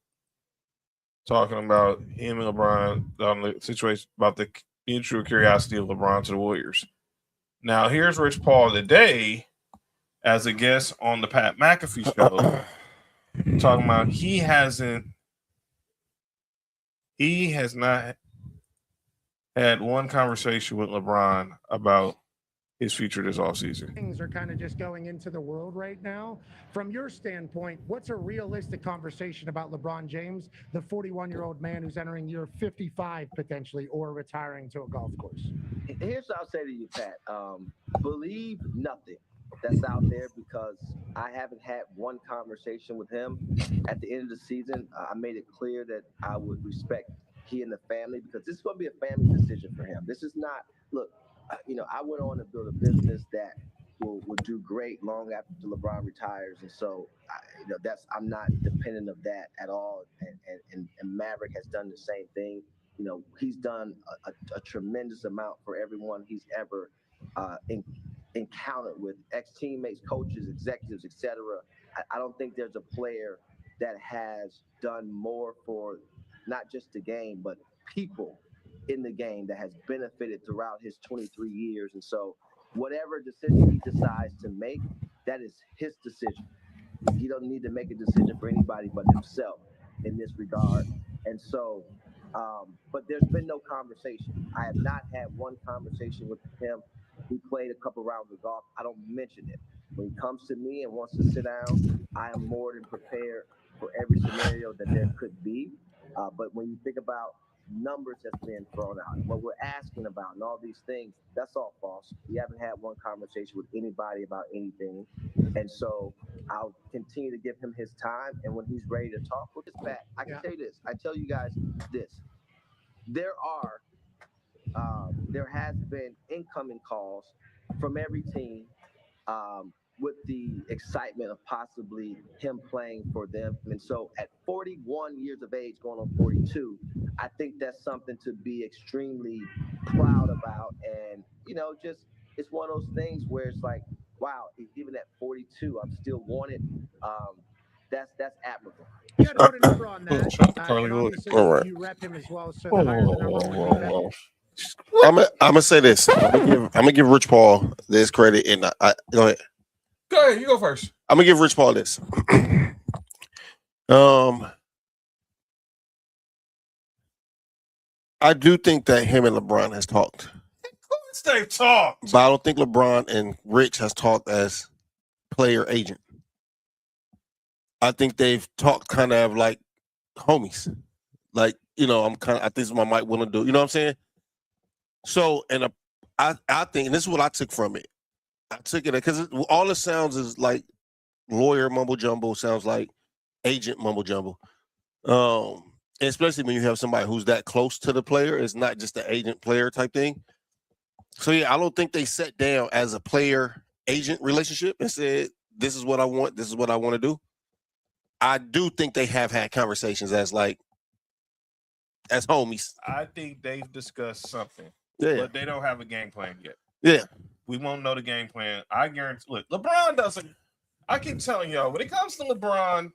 Speaker 4: talking about him and LeBron on the situation about the mutual curiosity of LeBron to the Warriors. Now here's Rich Paul today as a guest on the Pat McAfee show talking about he has not had one conversation with LeBron about his future this offseason.
Speaker 9: Things are kind of just going into the world right now. From your standpoint, what's a realistic conversation about LeBron James, the 41-year-old man who's entering year 55 potentially, or retiring to a golf course?
Speaker 10: Here's what I'll say to you, Pat. Believe nothing that's out there, because I haven't had one conversation with him. At the end of the season, I made it clear that I would respect he and the family, because this is going to be a family decision for him. This is not, look, I went on to build a business that will do great long after LeBron retires, and so I'm not dependent of that at all. And Maverick has done the same thing. He's done a tremendous amount for everyone he's ever encountered with, ex-teammates, coaches, executives, etc. I don't think there's a player that has done more for not just the game, but people in the game that has benefited throughout his 23 years. And so whatever decision he decides to make, that is his decision. He doesn't need to make a decision for anybody but himself in this regard. And so, but there's been no conversation. I have not had one conversation with him. We played a couple rounds of golf. I don't mention it. When he comes to me and wants to sit down, I am more than prepared for every scenario that there could be. But when you think about numbers that's being thrown out, what we're asking about and all these things, that's all false. We haven't had one conversation with anybody about anything. And so I'll continue to give him his time. And when he's ready to talk, we'll just back. I can say this. I tell you guys this. There has been incoming calls from every team with the excitement of possibly him playing for them. And so at 41 years of age, going on 42, I think that's something to be extremely proud about. And, just it's one of those things where it's like, wow, even at 42, I'm still wanted. That's admirable.
Speaker 9: You had to put a number on that. Obviously,
Speaker 3: All right.
Speaker 9: you rep him as well. So the higher the number would be
Speaker 3: I'm gonna say this. I'm gonna give Rich Paul this credit, and I go ahead.
Speaker 4: Go ahead, you go first.
Speaker 3: I'm gonna give Rich Paul this. I do think that him and LeBron has talked.
Speaker 4: They've talked,
Speaker 3: but I don't think LeBron and Rich has talked as player agent. I think they've talked kind of like homies. Like, I think this is what I might want to do. You know what I'm saying? So, and I think, and this is what I took from it. I took it because all it sounds is like lawyer mumbo jumbo, sounds like agent mumbo jumbo. Especially when you have somebody who's that close to the player. It's not just the agent player type thing. So yeah, I don't think they sat down as a player agent relationship and said, this is what I want, this is what I want to do. I do think they have had conversations as homies.
Speaker 4: I think they've discussed something.
Speaker 3: Yeah.
Speaker 4: But they don't have a game plan yet.
Speaker 3: Yeah.
Speaker 4: We won't know the game plan. I guarantee. Look, LeBron doesn't. I keep telling y'all, when it comes to LeBron,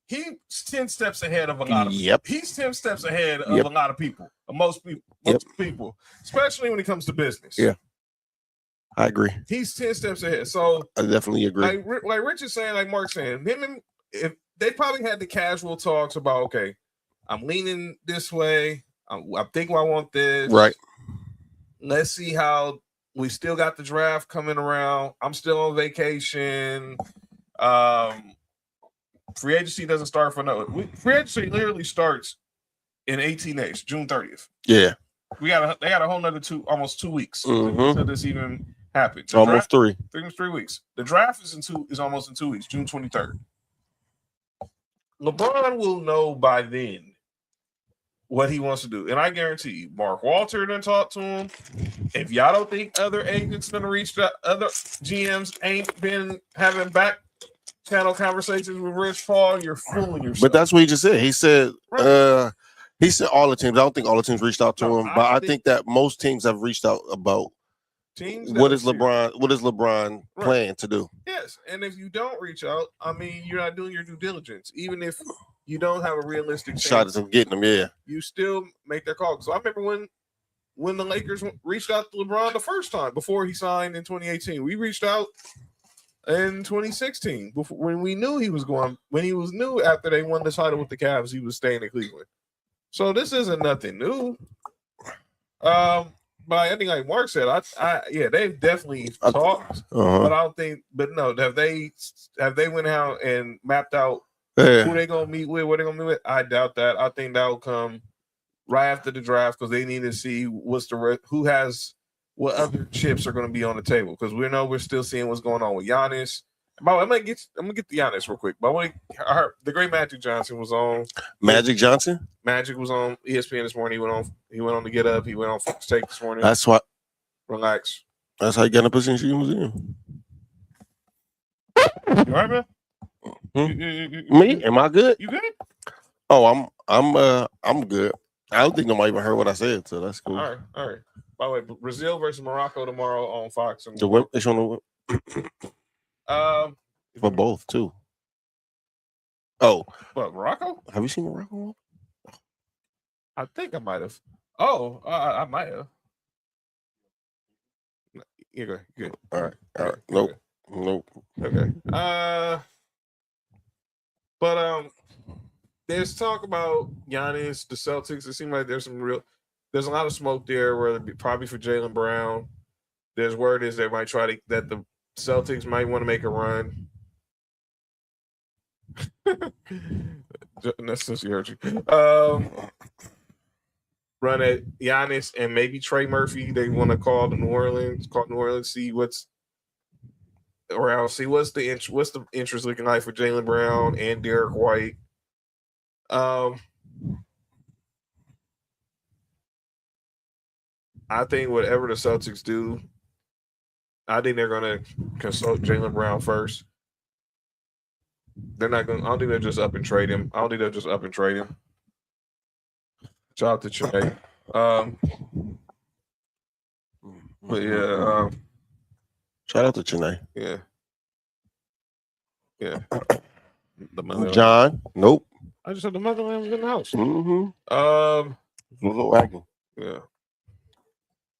Speaker 4: he's 10 steps ahead of a lot of people.
Speaker 3: Yep.
Speaker 4: He's 10 steps ahead of a lot of people. Most people, especially when it comes to business.
Speaker 3: Yeah. I agree.
Speaker 4: He's 10 steps ahead. So
Speaker 3: I definitely agree.
Speaker 4: Like Rich is saying, like Mark's saying, if they probably had the casual talks about, okay, I'm leaning this way. I think I want this.
Speaker 3: Right.
Speaker 4: Let's see how we still got the draft coming around. I'm still on vacation. Free agency doesn't start for free agency literally starts in 18 days, June 30th.
Speaker 3: Yeah.
Speaker 4: They got a whole nother almost 2 weeks until this even happens.
Speaker 3: Almost 3
Speaker 4: weeks. The draft is almost in 2 weeks, June 23rd. LeBron will know by then what he wants to do. And I guarantee you, Mark Walter done talked to him. If y'all don't think other agents gonna reach out, other GMs ain't been having back channel conversations with Rich Paul, you're fooling yourself.
Speaker 3: But that's what he just said. He said he said all the teams. I don't think all the teams reached out to him, but I think that most teams have reached out about
Speaker 4: teams.
Speaker 3: What is LeBron planning to do?
Speaker 4: Yes, and if you don't reach out, I mean, you're not doing your due diligence. Even if you don't have a realistic
Speaker 3: shot at getting them, yeah,
Speaker 4: you still make that call. So I remember when the Lakers reached out to LeBron the first time before he signed in 2018. We reached out in 2016 before, when we knew he was going. When he was new after they won the title with the Cavs, he was staying in Cleveland. So this isn't nothing new. But I think, like Mark said, yeah, they've definitely talked, but I don't think. But no, have they went out and mapped out who they gonna meet with, what they gonna meet with? I doubt that. I think that will come right after the draft because they need to see who has what other chips are going to be on the table because we know we're still seeing what's going on with Giannis. By the way, I'm gonna get the Giannis real quick. But I heard the great Magic Johnson was on.
Speaker 3: Magic Johnson?
Speaker 4: Magic was on ESPN this morning. He went on to Get Up. He went on Fox Take this morning.
Speaker 3: That's what.
Speaker 4: Relax.
Speaker 3: That's how you get in a position you was in.
Speaker 4: You all right, man?
Speaker 3: Me? Am I good?
Speaker 4: You good?
Speaker 3: Oh, I'm good. I don't think nobody even heard what I said, so that's cool.
Speaker 4: All right. By the way, Brazil versus Morocco tomorrow on Fox. And
Speaker 3: It's on the for both too. Oh,
Speaker 4: what, Morocco?
Speaker 3: Have you seen Morocco?
Speaker 4: I think I might have. Oh, I might have. You're good.
Speaker 3: All right. Nope.
Speaker 4: Okay. But there's talk about Giannis, the Celtics. It seems like there's a lot of smoke there, where probably for Jaylen Brown. There's word is they might that the Celtics might want to make a run. That's just heard you. Run at Giannis and maybe Trey Murphy. They want to call New Orleans, see what's the interest looking like for Jaylen Brown and Derek White. I think whatever the Celtics do, I think they're going to consult Jaylen Brown first. They're not going. I don't think they'll just up and trade him. Shout out to Chiney. But yeah.
Speaker 3: Shout out to Chiney.
Speaker 4: Yeah.
Speaker 3: John. Nope.
Speaker 4: I just said the motherland was in the house. Yeah.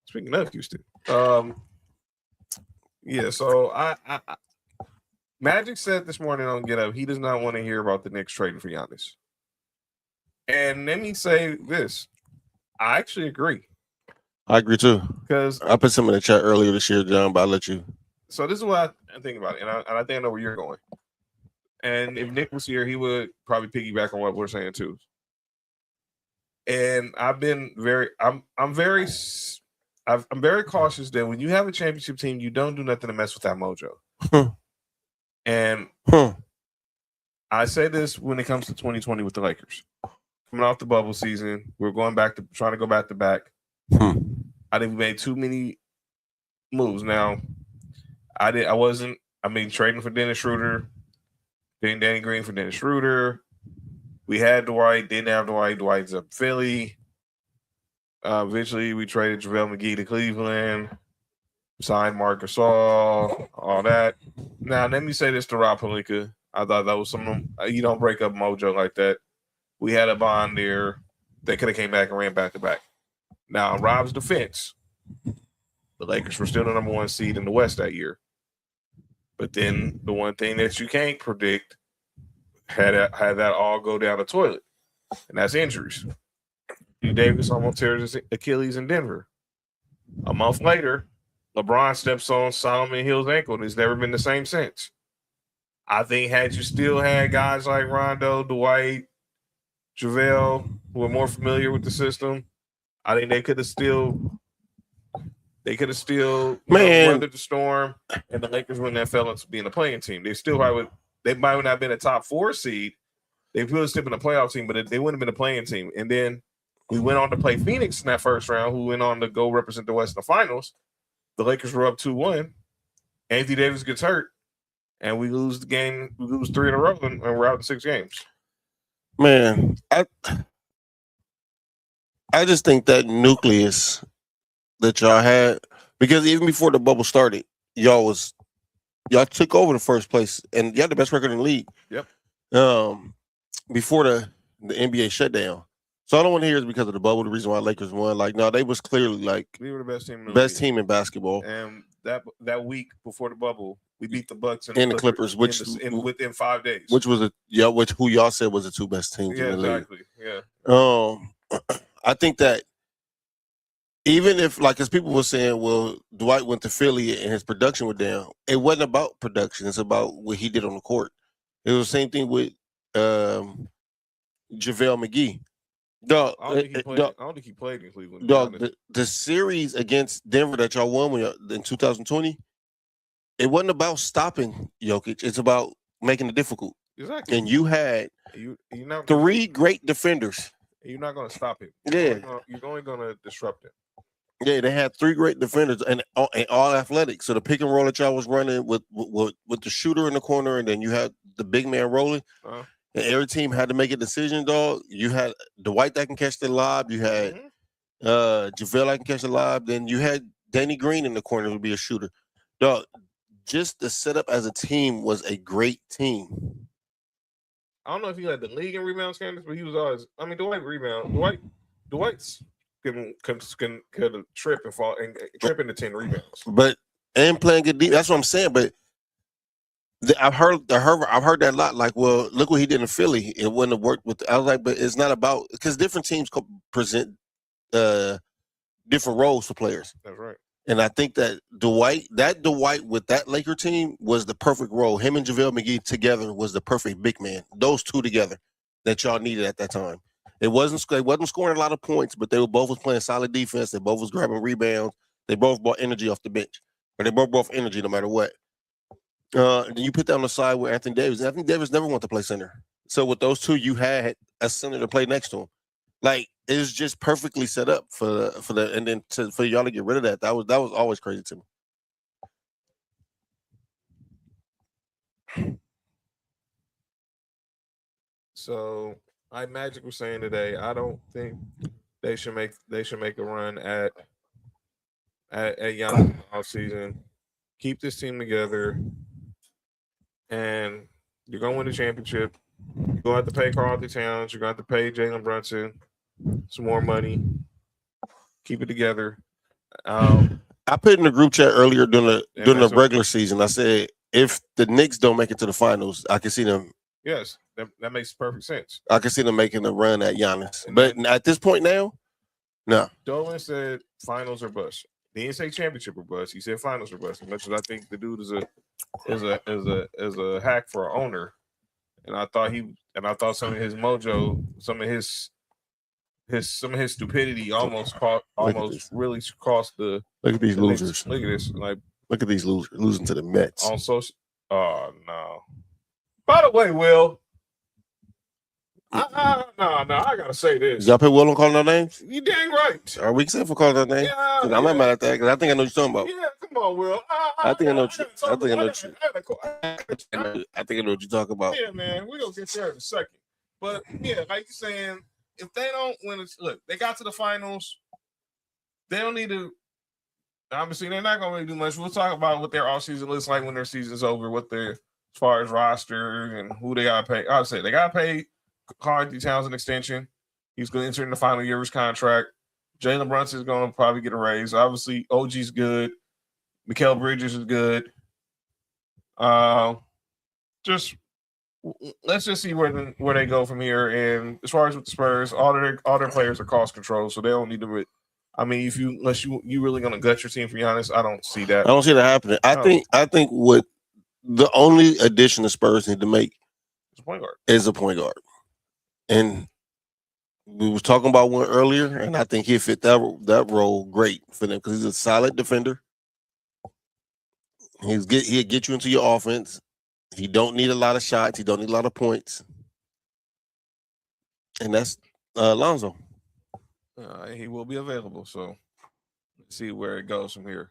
Speaker 4: Speaking of Houston. Yeah, so I Magic said this morning on Get Up, he does not want to hear about the Knicks trading for Giannis. And let me say this. I actually agree.
Speaker 3: I agree too.
Speaker 4: Because
Speaker 3: I put some in the chat earlier this year, John, but I'll let you.
Speaker 4: So this is what I think about it, and I think I know where you're going. And if Nick was here, he would probably piggyback on what we're saying too. And I'm very cautious that when you have a championship team, you don't do nothing to mess with that mojo. And I say this when it comes to 2020 with the Lakers. Coming off the bubble season, we're trying to go back to back. I think we made too many moves. Now, trading for Dennis Schroeder, getting Danny Green for Dennis Schroeder. We had Dwight, didn't have Dwight. Dwight's up Philly. Eventually, we traded JaVale McGee to Cleveland, signed Marc Gasol, all that. Now, let me say this to Rob Pelinka. I thought that was you don't break up mojo like that. We had a bond there. They could have came back and ran back to back. Now, in Rob's defense, the Lakers were still the number 1 seed in the West that year. But then the one thing that you can't predict had that all go down the toilet, and that's injuries. Anthony Davis almost tears his Achilles in Denver. A month later, LeBron steps on Solomon Hill's ankle, and it's never been the same since. I think had you still had guys like Rondo, Dwight, JaVale, who are more familiar with the system, I think they could have still weathered the storm, and the Lakers wouldn't have fell into being a playing team. They might not have been a top 4 seed. They would have still been a playoff team, but they wouldn't have been a playing team. And then we went on to play Phoenix in that first round, who went on to go represent the West in the finals. The Lakers were up 2-1. Anthony Davis gets hurt, and we lose the game. We lose 3 in a row, and we're out in 6 games.
Speaker 3: Man, I just think that nucleus that y'all had, because even before the bubble started, y'all took over the first place, and you had the best record in the league.
Speaker 4: Yep.
Speaker 3: Before the NBA shutdown. So I don't want to hear it's because of the bubble, the reason why Lakers won. Like, no, they was clearly like
Speaker 4: we were the best team in the
Speaker 3: best
Speaker 4: league.
Speaker 3: Team in basketball.
Speaker 4: And that week before the bubble, we beat the Bucks
Speaker 3: and the Clippers, which
Speaker 4: within 5 days.
Speaker 3: Which was who y'all said was the 2 best teams in the
Speaker 4: exactly.
Speaker 3: league.
Speaker 4: Yeah.
Speaker 3: I think that even if, like, as people were saying, well, Dwight went to Philly and his production was down, it wasn't about production. It's about what he did on the court. It was the same thing with JaVale McGee. Dog,
Speaker 4: I don't think he played in Cleveland.
Speaker 3: Dog, the series against Denver that y'all won in 2020, it wasn't about stopping Jokic. It's about making it difficult.
Speaker 4: Exactly.
Speaker 3: And you had 3 great defenders.
Speaker 4: You're not going to stop it.
Speaker 3: Yeah.
Speaker 4: You're only going to disrupt it.
Speaker 3: Yeah, they had 3 great defenders and all athletic. So the pick and roll that y'all was running with the shooter in the corner, and then you had the big man rolling. And every team had to make a decision, dog. You had Dwight that can catch the lob. You had JaVale that can catch the lob. Then you had Danny Green in the corner to be a shooter. Dog, just the setup as a team was a great team.
Speaker 4: I don't know if he led the league in rebound standards, but he was always. I mean, Dwight's can trip and fall and trip into 10 rebounds.
Speaker 3: And playing good deep. That's what I'm saying. But I've heard that a lot. Like, well, look what he did in Philly. It wouldn't have worked with. I was like, but it's not about, because different teams present different roles for players.
Speaker 4: That's right.
Speaker 3: And I think that Dwight with that Laker team was the perfect role. Him and JaVale McGee together was the perfect big man. Those 2 together that y'all needed at that time. They wasn't scoring a lot of points, but they were both playing solid defense. They both was grabbing rebounds. They both brought energy off the bench. Or they both brought energy no matter what. Then you put that on the side with Anthony Davis. Anthony Davis never wanted to play center. So with those 2, you had a center to play next to him. Like, it was just perfectly set up for the and then for y'all to get rid of that. That was always crazy to me.
Speaker 4: So, like Magic was saying today, I don't think they should make a run at Giannis off season. Keep this team together, and you're gonna win the championship. You're gonna have to pay Karl Anthony Towns. You're gonna have to pay Jalen Brunson some more money. Keep it together.
Speaker 3: I put in the group chat earlier during the regular season. I said, if the Knicks don't make it to the finals, I can see them.
Speaker 4: Yes, that makes perfect sense.
Speaker 3: I can see them making a run at Giannis. But at this point now, no.
Speaker 4: Dolan said finals or bust. He didn't say championship or bust. He said finals or bust. As much as I think the dude is a hack for an owner, and I thought some of his mojo, some of his stupidity almost really cost the.
Speaker 3: Look at these losers.
Speaker 4: Look at this. Like,
Speaker 3: look at these losers losing to the Mets.
Speaker 4: On social. Oh no. By the way, Will. No, I gotta say this.
Speaker 3: Y'all put Will on calling our names?
Speaker 4: You dang right.
Speaker 3: Are we except for calling our names?
Speaker 4: Yeah,
Speaker 3: I'm not mad at that, because I think I know what you're talking about.
Speaker 4: Yeah, come on, Will.
Speaker 3: I think I know what you're talking about.
Speaker 4: Yeah, man, we're gonna get there in a second. But yeah, like you're saying, if they don't win, look, they got to the finals. They don't need to. Obviously, they're not gonna really do much. We'll talk about what their offseason looks like when their season's over, what their as far as roster and who they gotta pay. I'll say they gotta pay Karl Anthony Towns an extension. He's going to enter in the final year of his contract. Jalen Brunson is going to probably get a raise. Obviously, OG's good. Mikal Bridges is good. Just let's just see where they go from here. And as far as with the Spurs, all their players are cost control, so they don't need to. I mean, unless you really gonna gut your team, to be honest, I don't see that.
Speaker 3: I don't see that happening. I think what the only addition the Spurs need to make is a point guard, and we was talking about one earlier, and I think he fit that role great for them because he's a solid defender. He'll get you into your offense. He don't need a lot of shots. He don't need a lot of points. And that's Lonzo.
Speaker 4: He will be available. So let's see where it goes from here.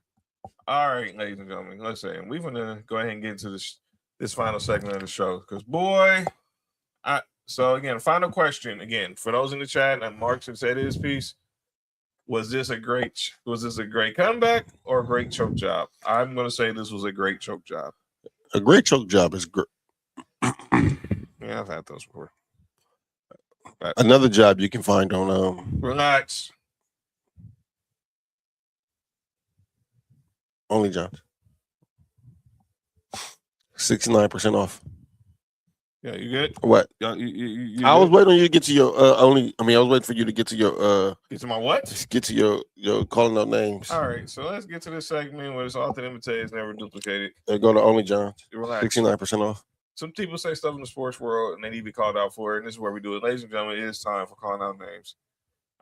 Speaker 4: All right, ladies and gentlemen. Let's say we're going to go ahead and get into this final segment of the show. Because, boy, so, again, final question. Again, for those in the chat, and Mark had said his piece, was this a great comeback or a great choke job? I'm going to say this was a great choke job.
Speaker 3: A great choke job is great.
Speaker 4: Yeah, I've had those before.
Speaker 3: Another job you can find on
Speaker 4: Relax.
Speaker 3: Only Johns. 69% off.
Speaker 4: Yeah, you good?
Speaker 3: What?
Speaker 4: You
Speaker 3: I was waiting on you to get to your I was waiting for you to get to your
Speaker 4: get to my what?
Speaker 3: Get to your calling out names.
Speaker 4: All right, so let's get to this segment where it's authentic is never duplicated.
Speaker 3: Go to Only Johns.
Speaker 4: Relax.
Speaker 3: 69% off.
Speaker 4: Some people say stuff in the sports world and they need to be called out for it. And this is where we do it. Ladies and gentlemen, it is time for calling out names.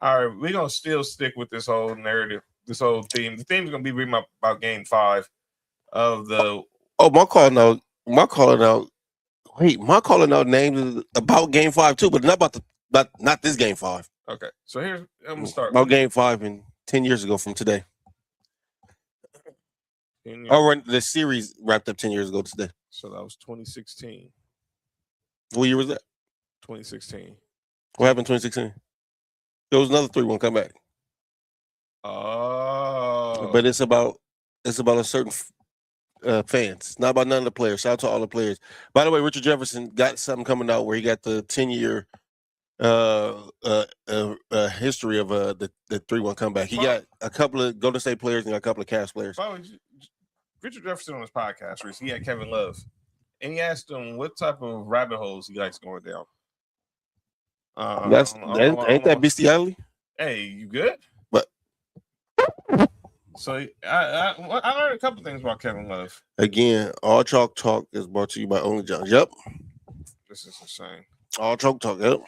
Speaker 4: All right, we're gonna still stick with this whole narrative, this whole theme. The theme is gonna be about game 5 of the
Speaker 3: my calling out names is about game 5 too, but not this game 5.
Speaker 4: Okay. So here's I'm gonna start
Speaker 3: about game 5 and 10 years ago from today. The series wrapped up 10 years ago today.
Speaker 4: So that was 2016.
Speaker 3: What year was that?
Speaker 4: 2016.
Speaker 3: What happened in 2016? There was another 3-1 comeback.
Speaker 4: Oh.
Speaker 3: But it's about a certain fans, not about none of the players. Shout out to all the players. By the way, Richard Jefferson got something coming out where he got the 10-year history of the 3-1 comeback. He got a couple of Golden State players and a couple of Cavs players.
Speaker 4: Richard Jefferson on his podcast recently, he had Kevin Love, and he asked him what type of rabbit holes he likes going down.
Speaker 3: Ain't that bestiality?
Speaker 4: Hey, you good?
Speaker 3: But
Speaker 4: so I learned a couple things about Kevin Love.
Speaker 3: Again, all Chalk Talk is brought to you by Only Johns. Yep.
Speaker 4: This is insane.
Speaker 3: All Chalk Talk. Yep.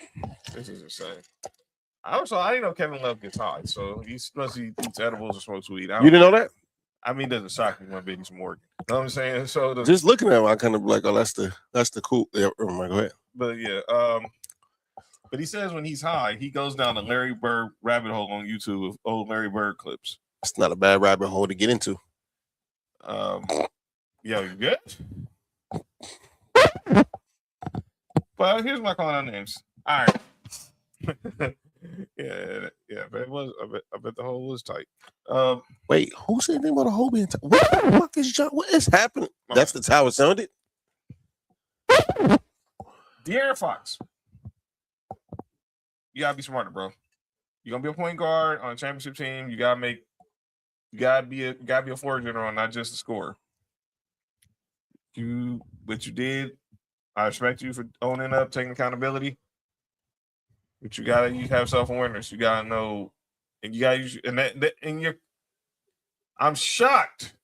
Speaker 4: This is insane. I didn't know Kevin Love gets high, so he eats edibles or smokes weed.
Speaker 3: You didn't know that?
Speaker 4: I mean, it doesn't shock me. My baby's Morgan. You know what I'm saying? So
Speaker 3: just looking at him, I kind of like, oh, that's the cool. Yeah, go ahead.
Speaker 4: But yeah, but he says when he's high, he goes down the Larry Bird rabbit hole on YouTube of old Larry Bird clips.
Speaker 3: It's not a bad rabbit hole to get into.
Speaker 4: Yo, you good? Well, here's my calling out names. All right. yeah, but it was. I bet the hole was tight.
Speaker 3: Wait, who said anything about a hole being tight? What the fuck is John? What is happening? That's how it sounded.
Speaker 4: De'Aaron Fox, you gotta be smarter, bro. You're gonna be a point guard on a championship team. You gotta be a floor general, not just a scorer. What you did, I respect you for owning up, taking accountability. But you have self-awareness. You gotta know, and you gotta use I'm shocked.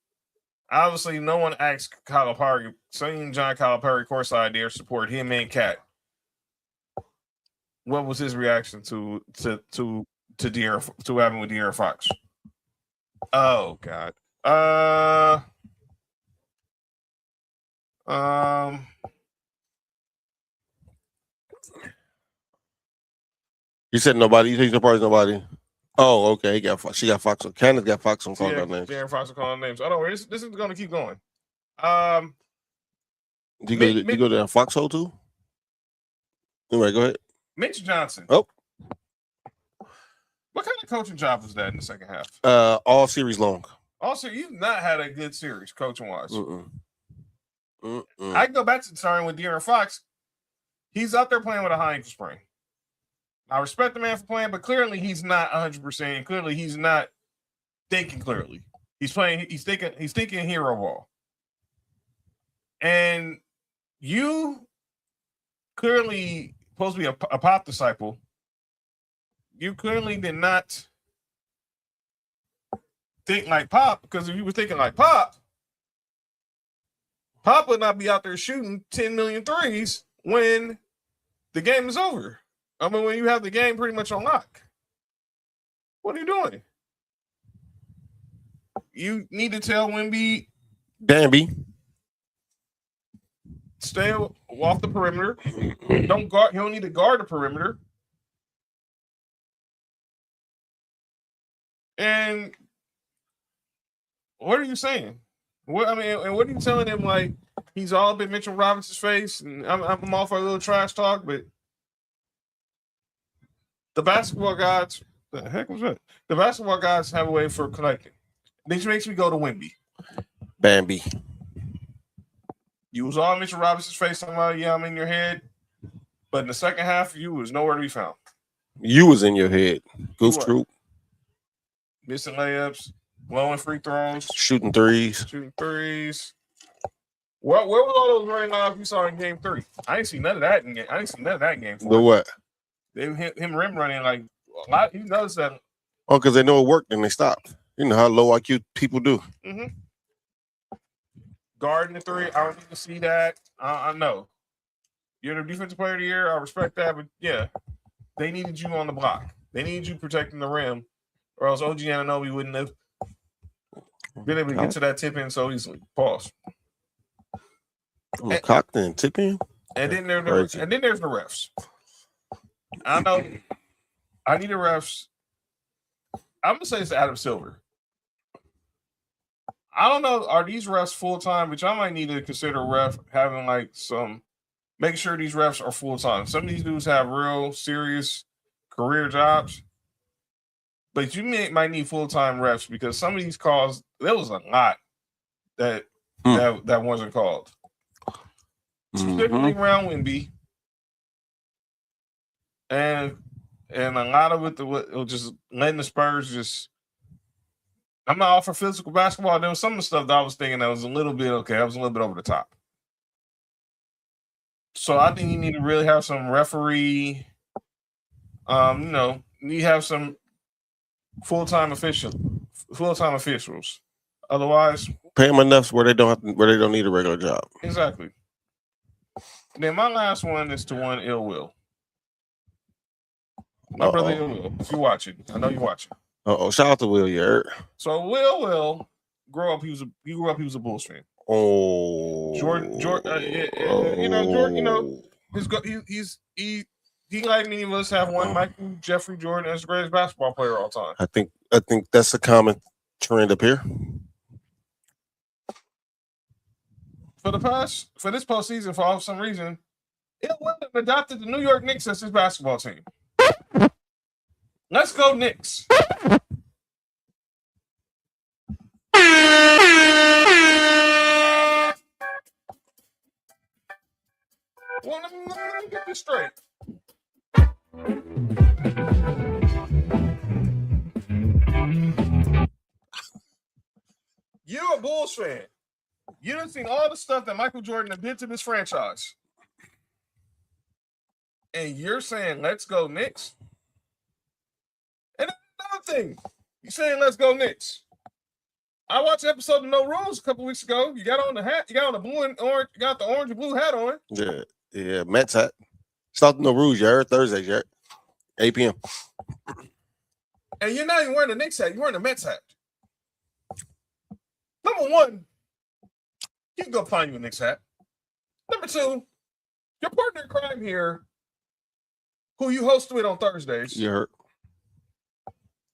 Speaker 4: Obviously, no one asked Calipari, seeing John Calipari courtside there support him and Cat. What was his reaction to having with De'Aaron Fox? Oh God.
Speaker 3: You said nobody. You think surprised nobody? Oh, okay. She got Fox. Candace got Fox on calling out names.
Speaker 4: De'Aaron Fox on calling names. Oh, no, this is going to keep going.
Speaker 3: Do you go to that foxhole too? Anyway, go ahead.
Speaker 4: Mitch Johnson.
Speaker 3: Oh.
Speaker 4: What kind of coaching job was that in the second half?
Speaker 3: All series long.
Speaker 4: Also, you've not had a good series coaching wise. I can go back to the starting with De'Aaron Fox. He's out there playing with a high ankle sprain. I respect the man for playing, but clearly he's not 100%. Clearly he's not thinking clearly. He's playing. He's thinking hero ball. And you clearly supposed to be a Pop disciple. You clearly did not think like Pop, because if you were thinking like Pop would not be out there shooting 10 million threes when the game is over. I mean, when you have the game pretty much on lock. What are you doing? You need to tell Wemby,
Speaker 3: Bambi,
Speaker 4: stay off the perimeter. Don't guard. He don't need to guard the perimeter. And what are you saying? What I mean, and what are you telling him? Like, he's all up in Mitchell Robinson's face, and I'm all for a little trash talk, but the basketball gods, the heck was that? The basketball gods have a way for connecting. This makes me go to Wemby.
Speaker 3: Bambi.
Speaker 4: You was all in Mitchell Robinson's face, talking about, yeah, I'm in your head, but in the second half, you was nowhere to be found.
Speaker 3: You was in your head. Goof Troop.
Speaker 4: Missing layups, blowing free throws,
Speaker 3: shooting threes.
Speaker 4: Where was all those running lines you saw in Game 3? I didn't see none of that in Game 4.
Speaker 3: The what?
Speaker 4: Him rim running like a lot. He noticed that.
Speaker 3: Oh, because they know it worked and they stopped. You know how low IQ people do.
Speaker 4: Mm-hmm. Guarding the three, I don't need to see that. I know. You're the defensive player of the year. I respect that, but yeah, they needed you on the block. They needed you protecting the rim, or else OG Anunoby wouldn't have been able to get to that tip in so easily. Pause.
Speaker 3: Cocked and tip in.
Speaker 4: And then there's the refs. I know. I need the refs. I'm gonna say it's Adam Silver. I don't know. Are these refs full time? Which I might need to consider ref having like some. Make sure these refs are full time. Some of these dudes have real serious career jobs, but you might need full time refs because some of these calls, there was a lot that wasn't called. Specifically around Wemby, and a lot of it was just letting the Spurs just. I'm not all for physical basketball. There was some of the stuff that I was thinking that was a little bit okay. That was a little bit over the top. So I think you need to really have some referee. You have some full-time officials. Otherwise,
Speaker 3: pay them enough where they don't need a regular job.
Speaker 4: Exactly. And then my last one is to one Ill Will. My brother Ill Will. If you're watching, I know you're watching.
Speaker 3: Shout out to Will, you heard.
Speaker 4: So Will grew up. He was a Bulls fan. Jordan. He like many of us have one Michael Jeffrey Jordan as the greatest basketball player of all time.
Speaker 3: I think that's a common trend up here.
Speaker 4: For this postseason, for some reason, it wouldn't have adopted the New York Knicks as his basketball team. Let's go Knicks. Well, let me get this straight. You're a Bulls fan. You done seen all the stuff that Michael Jordan did to this franchise. And you're saying, let's go Knicks? And another thing, you're saying, let's go Knicks. I watched an episode of No Rules a couple weeks ago. You got on the hat. You got on the blue and orange. You got the orange and blue hat on.
Speaker 3: Yeah, Mets hat. Start No Rules, you heard? Thursday, you heard? 8 p.m.
Speaker 4: And you're not even wearing the Knicks hat. You're wearing the Mets hat. Number one, you can go find you a Knicks hat. Number two, your partner in crime here, who you host with on Thursdays.
Speaker 3: You heard?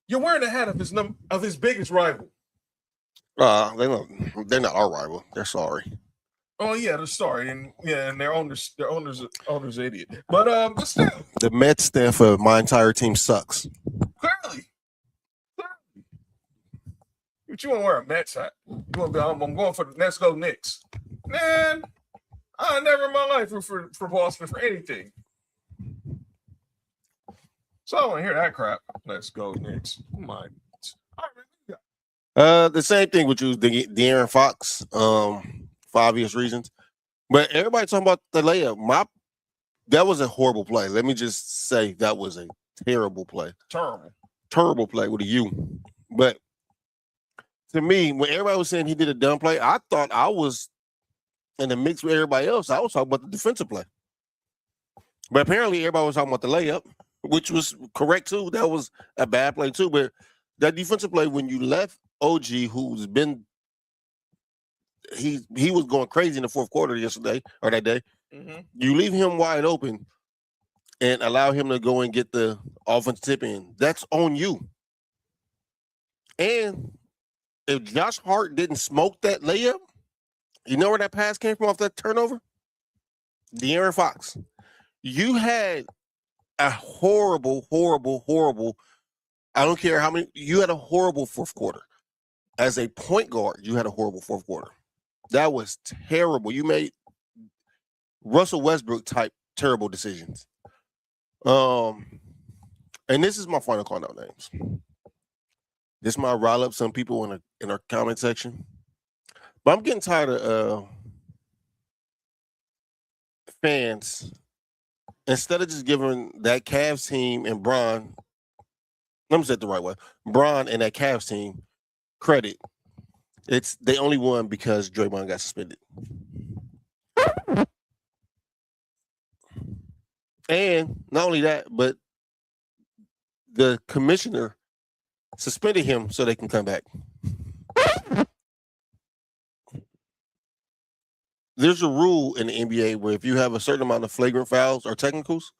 Speaker 4: You're wearing the hat of his biggest rival.
Speaker 3: They're not our rival. They're sorry.
Speaker 4: Oh yeah, they're sorry, and their owner's an idiot. But still,
Speaker 3: the Mets stand for my entire team sucks.
Speaker 4: Clearly. But you want to wear a Mets hat? You want to be? I'm going for the Let's Go Knicks. Man, I never in my life root for Boston for anything. So I don't want to hear that crap. Let's go Knicks. My.
Speaker 3: The same thing with you, De'Aaron Fox, for obvious reasons. But everybody talking about the layup. that was a horrible play. Let me just say that was a terrible play. Terrible play with a U. But to me, when everybody was saying he did a dumb play, I thought I was in the mix with everybody else. I was talking about the defensive play. But apparently everybody was talking about the layup, which was correct too. That was a bad play too. But that defensive play, when you left OG, who's been he was going crazy in the fourth quarter yesterday or that day. Mm-hmm. You leave him wide open and allow him to go and get the offensive tip in. That's on you. And if Josh Hart didn't smoke that layup, you know where that pass came from off that turnover? De'Aaron Fox. You had a horrible, I don't care how many, you had a horrible fourth quarter. As a point guard, you had a horrible fourth quarter. That was terrible. You made Russell Westbrook type terrible decisions. And this is my final call out names. This might rile up some people in our comment section. But I'm getting tired of fans, instead of just giving that Cavs team and Bron, let me say it the right way, Bron and that Cavs team credit. They only won because Draymond got suspended. And not only that, but the commissioner suspended him so they can come back. There's a rule in the NBA where if you have a certain amount of flagrant fouls or technicals,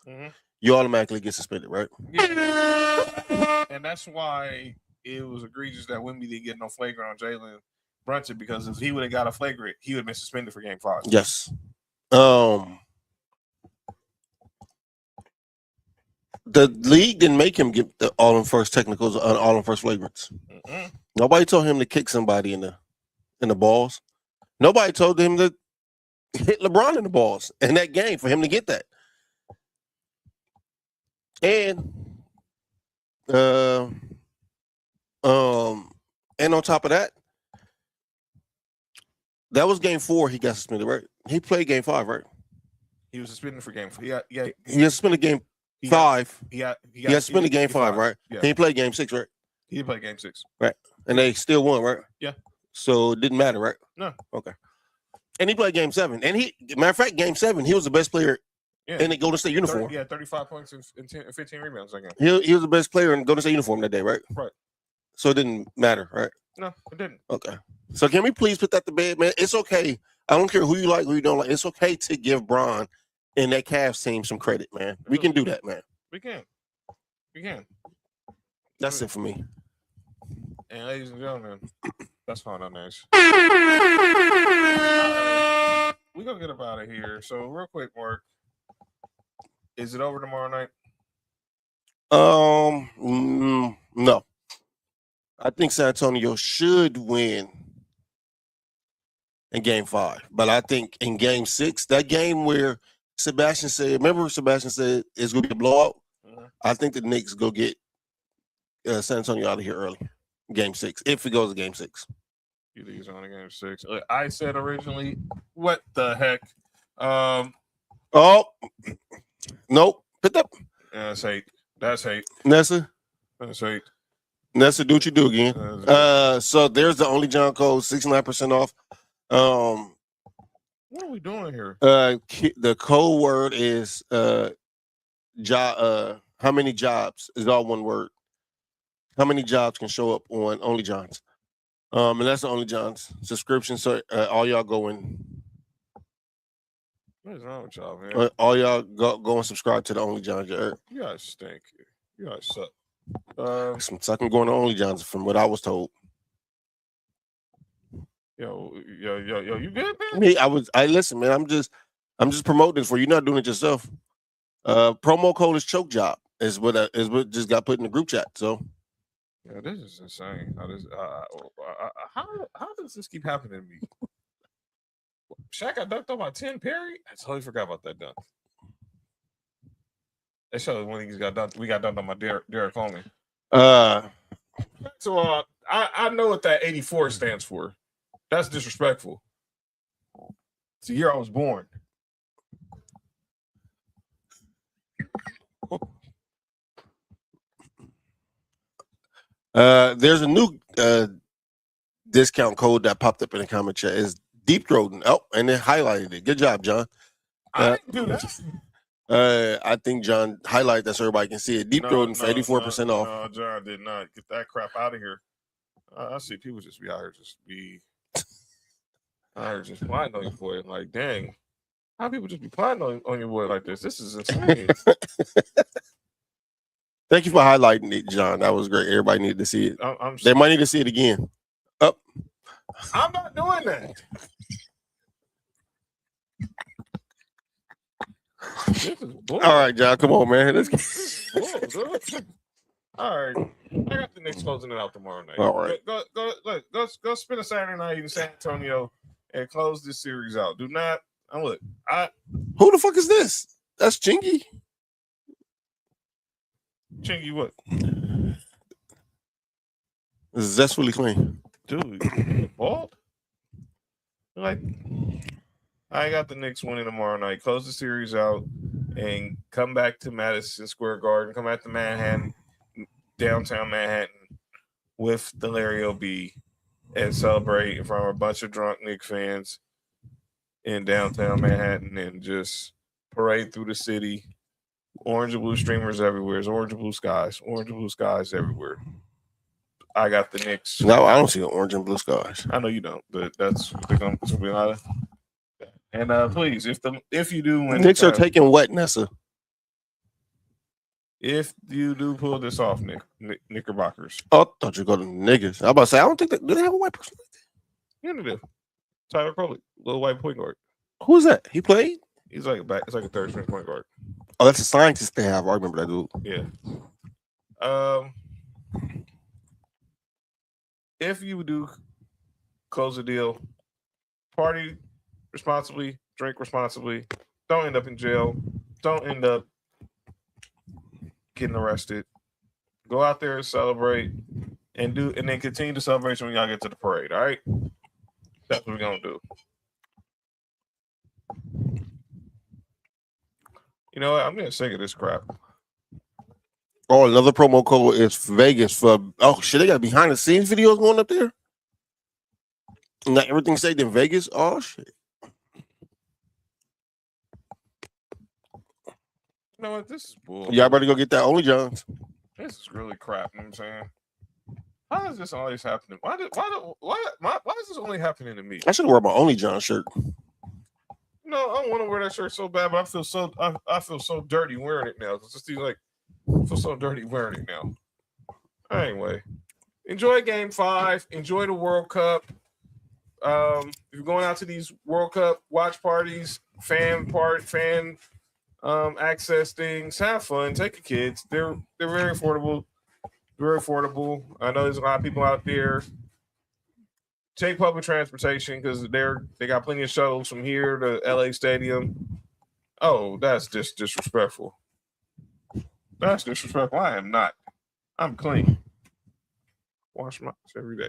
Speaker 3: you automatically get suspended, right?
Speaker 4: Yeah. And that's why it was egregious that Wemby didn't get no flagrant on Jalen Brunson, because if he would have got a flagrant, he would have been suspended for game 5.
Speaker 3: Yes. The league didn't make him get the all in first technicals, all in first flagrants. Nobody told him to kick somebody in the balls. Nobody told him to hit LeBron in the balls in that game for him to get that. And on top of that, that was game 4. He got suspended, right? He played game 5, right?
Speaker 4: He was suspended for game 4.
Speaker 3: He got suspended game 5.
Speaker 4: He got
Speaker 3: suspended game 5, right?
Speaker 4: Yeah.
Speaker 3: He played game 6, right?
Speaker 4: He played game 6,
Speaker 3: right? And they still won, right?
Speaker 4: Yeah.
Speaker 3: So it didn't matter, right?
Speaker 4: No.
Speaker 3: Okay. And he played game 7. And matter of fact, game 7, he was the best player in the Golden State uniform.
Speaker 4: 35 points and 15 rebounds that game.
Speaker 3: He was the best player in the Golden State uniform that day, right?
Speaker 4: Right.
Speaker 3: So it didn't matter, right?
Speaker 4: No, it didn't.
Speaker 3: Okay. So can we please put that to bed, man? It's okay. I don't care who you like, who you don't like. It's okay to give Bron and that Cavs team some credit, man. We can do that, man.
Speaker 4: We can.
Speaker 3: That's it for me.
Speaker 4: And ladies and gentlemen, that's fine on nice. We're going to get up out of here. So real quick, Mark, is it over tomorrow night?
Speaker 3: No. I think San Antonio should win in game 5. But I think in game 6, that game where Sebastian said it's going to be a blowout, I think the Knicks go get San Antonio out of here early. Game 6, if it goes to game 6.
Speaker 4: You think it's on to game 6? I said originally, what the heck?
Speaker 3: Nope. Put up.
Speaker 4: That's hate.
Speaker 3: Nessa?
Speaker 4: That's hate.
Speaker 3: Nessa, do what you do again. So there's the Only John code, 69% off.
Speaker 4: What are we doing here?
Speaker 3: The code word is job. How many jobs is all one word. How many jobs can show up on Only John's? And that's the Only John's subscription. So all y'all go in.
Speaker 4: What is wrong with y'all, man?
Speaker 3: All y'all go and subscribe to the Only John's.
Speaker 4: You guys stink. You guys suck.
Speaker 3: Some sucking going on Only John's from what I was told.
Speaker 4: Yo, you good, man?
Speaker 3: Me, I listen, man. I'm just promoting this for you. You're not doing it yourself. Promo code is CHOKEJOB. Is what just got put in the group chat. So.
Speaker 4: Yeah, this is insane. How does this keep happening to me? Shaq got dunked on by 10 Perry? I totally forgot about that dunk. They showed when he got dunked. We got dunked on by Derek Coleman. So I know what that 84 stands for. That's disrespectful. It's the year I was born.
Speaker 3: There's a new discount code that popped up in the comment chat. Is Deep Throating. Oh, and they highlighted it. Good job, John.
Speaker 4: I didn't do that.
Speaker 3: I think John highlighted that so everybody can see it. Deep Throating for 84% off.
Speaker 4: No, John did not. Get that crap out of here. I see people just be out here just plotting on your boy. Like, dang, how people just be plotting on your boy like this? This is insane.
Speaker 3: Thank you for highlighting it, John. That was great. Everybody needed to see it. They might need to see it again. Up.
Speaker 4: I'm not doing that. This is bull.
Speaker 3: All right, John. Come on, man. Let's get...
Speaker 4: All right. I got the Knicks closing it out tomorrow night.
Speaker 3: All right.
Speaker 4: Go spend a Saturday night in San Antonio and close this series out. Do not. Who
Speaker 3: the fuck is this? That's Chingy.
Speaker 4: Chingy what?
Speaker 3: Zestfully clean.
Speaker 4: Dude, bald? Like, I got the Knicks winning tomorrow night. Close the series out and come back to Madison Square Garden. Come back to Manhattan, downtown Manhattan, with the Larry O.B. and celebrate in front of a bunch of drunk Knicks fans in downtown Manhattan and just parade through the city. Orange and blue streamers everywhere. It's orange and blue skies. Orange and blue skies everywhere. I got the Knicks.
Speaker 3: No, I don't see the orange and blue skies.
Speaker 4: I know you don't, but that's what they're going to be out of. And please, if you do win,
Speaker 3: Knicks are taking wet Nessa.
Speaker 4: If you do pull this off, Knickerbockers.
Speaker 3: Oh, I thought you were going to niggas. I was about to say, I don't think do they have a white person like that?
Speaker 4: Yeah, they do. Tyler Crowley, little white point guard.
Speaker 3: Who's that? He played?
Speaker 4: He's like a it's like a third string point guard.
Speaker 3: Oh, that's a scientist they have. I remember that dude.
Speaker 4: Yeah. If you do close a deal, party responsibly, drink responsibly. Don't end up in jail. Don't end up getting arrested. Go out there and celebrate, and then continue the celebration when y'all get to the parade. All right, that's what we're gonna do. You know what? I'm getting sick of this crap.
Speaker 3: Oh, another promo code is Vegas for shit. They got behind the scenes videos going up there. Not everything saved in Vegas. Oh shit.
Speaker 4: You know what? This is bull.
Speaker 3: Y'all better go get that Only Johns.
Speaker 4: This is really crap. You know what I'm saying? How does this always happen? Why is this only happening to me?
Speaker 3: I should wear my Only John shirt.
Speaker 4: No, I want to wear that shirt so bad, but I feel so dirty wearing it now. It's just like I feel so dirty wearing it now. Anyway, enjoy Game 5. Enjoy the World Cup. If you're going out to these World Cup watch parties, fan access things, have fun. Take your kids. They're very affordable. Very affordable. I know there's a lot of people out there. Take public transportation because they got plenty of shuttles from here to LA Stadium. Oh, that's just disrespectful. That's disrespectful. I am not. I'm clean. Wash my hands every day.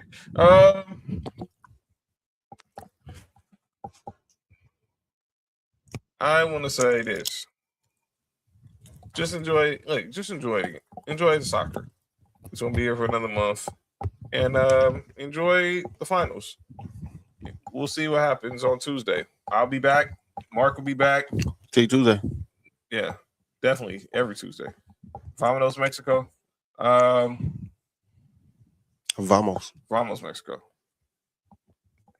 Speaker 4: I want to say this. Just enjoy the soccer. It's gonna be here for another month. And enjoy the finals. We'll see what happens on Tuesday. I'll be back. Mark will be back.
Speaker 3: See Tuesday.
Speaker 4: Yeah, definitely every Tuesday. Vamos, Mexico.
Speaker 3: Vamos,
Speaker 4: Mexico.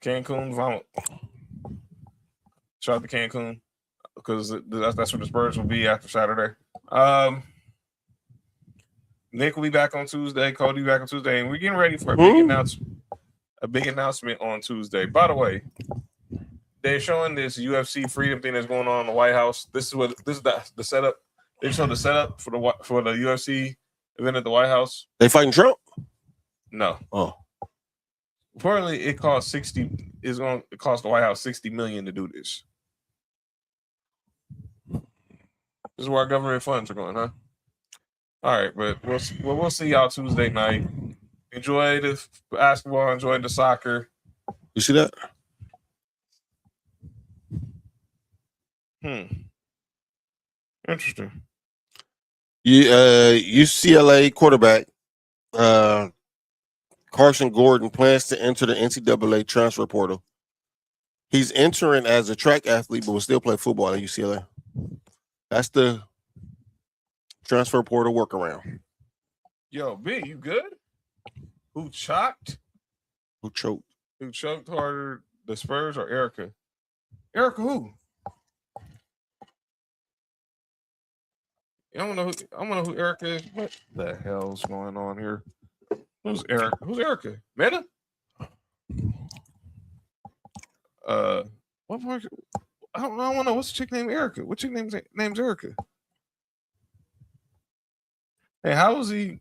Speaker 4: Cancun, vamos. Shout out to Cancun because that's where the Spurs will be after Saturday. Nick will be back on Tuesday. Cody will be back on Tuesday, and we're getting ready for a big announcement on Tuesday. By the way, they're showing this UFC freedom thing that's going on in the White House. This is the setup. They showed the setup for the UFC event at the White House.
Speaker 3: They fighting Trump?
Speaker 4: No.
Speaker 3: Oh.
Speaker 4: Apparently, it cost it cost the White House $60 million to do this. This is where our government funds are going, huh? All right, but we'll see y'all Tuesday night. Enjoy the basketball. Enjoy the soccer.
Speaker 3: You see that?
Speaker 4: Interesting.
Speaker 3: UCLA quarterback Carson Gordon plans to enter the NCAA transfer portal. He's entering as a track athlete, but will still play football at UCLA. That's the transfer portal workaround.
Speaker 4: Yo, B, you good? Who choked?
Speaker 3: Who choked?
Speaker 4: Who choked harder, the Spurs or Erica? Erica who? I don't know who Erica is. What the hell's going on here? Who's Erica? Who's Erica? Meta? What market? I don't know. What's the chick named Erica? What chick name's Erica? Hey, how was he?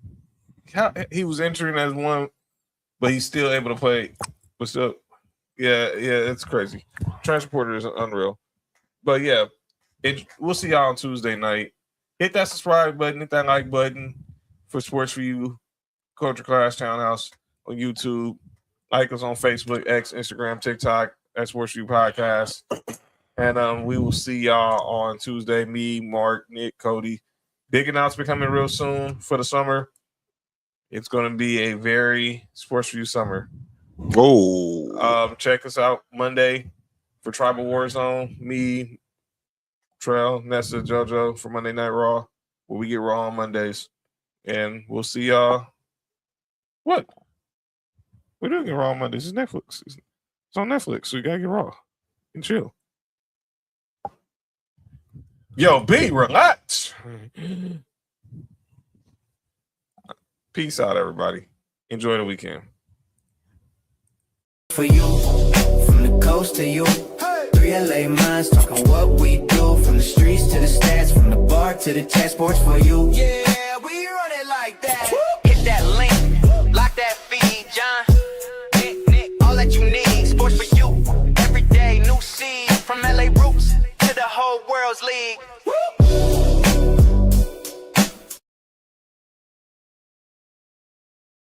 Speaker 4: How he was entering as one, but he's still able to play. But still, yeah, it's crazy. Transporter is unreal. But yeah, we'll see y'all on Tuesday night. Hit that subscribe button, hit that like button for Sports For You, Culture Class Townhouse on YouTube. Like us on Facebook, X, Instagram, TikTok at Sports For You Podcast. And we will see y'all on Tuesday. Me, Mark, Nick, Cody. Big announcement coming real soon for the summer. It's going to be a very Sports For You summer.
Speaker 3: Oh.
Speaker 4: Check us out Monday for Tribal Warzone. Me, Trell, Nessa, JoJo for Monday Night Raw, where we get Raw on Mondays. And we'll see y'all. What? We do get Raw on Mondays. It's Netflix. It's on Netflix, so you got to get Raw and chill. Yo, B, relax. Peace out, everybody. Enjoy the weekend.
Speaker 11: For you, from the coast to you, 3 LA minds talking what we do, from the streets to the stats, from the bar to the chat. Sports For You. Yeah, we run it like that. Hit that link, lock that feed, John. Nick, all that you need. Sports For You. Every day, new seed, from LA roots to the whole world's league.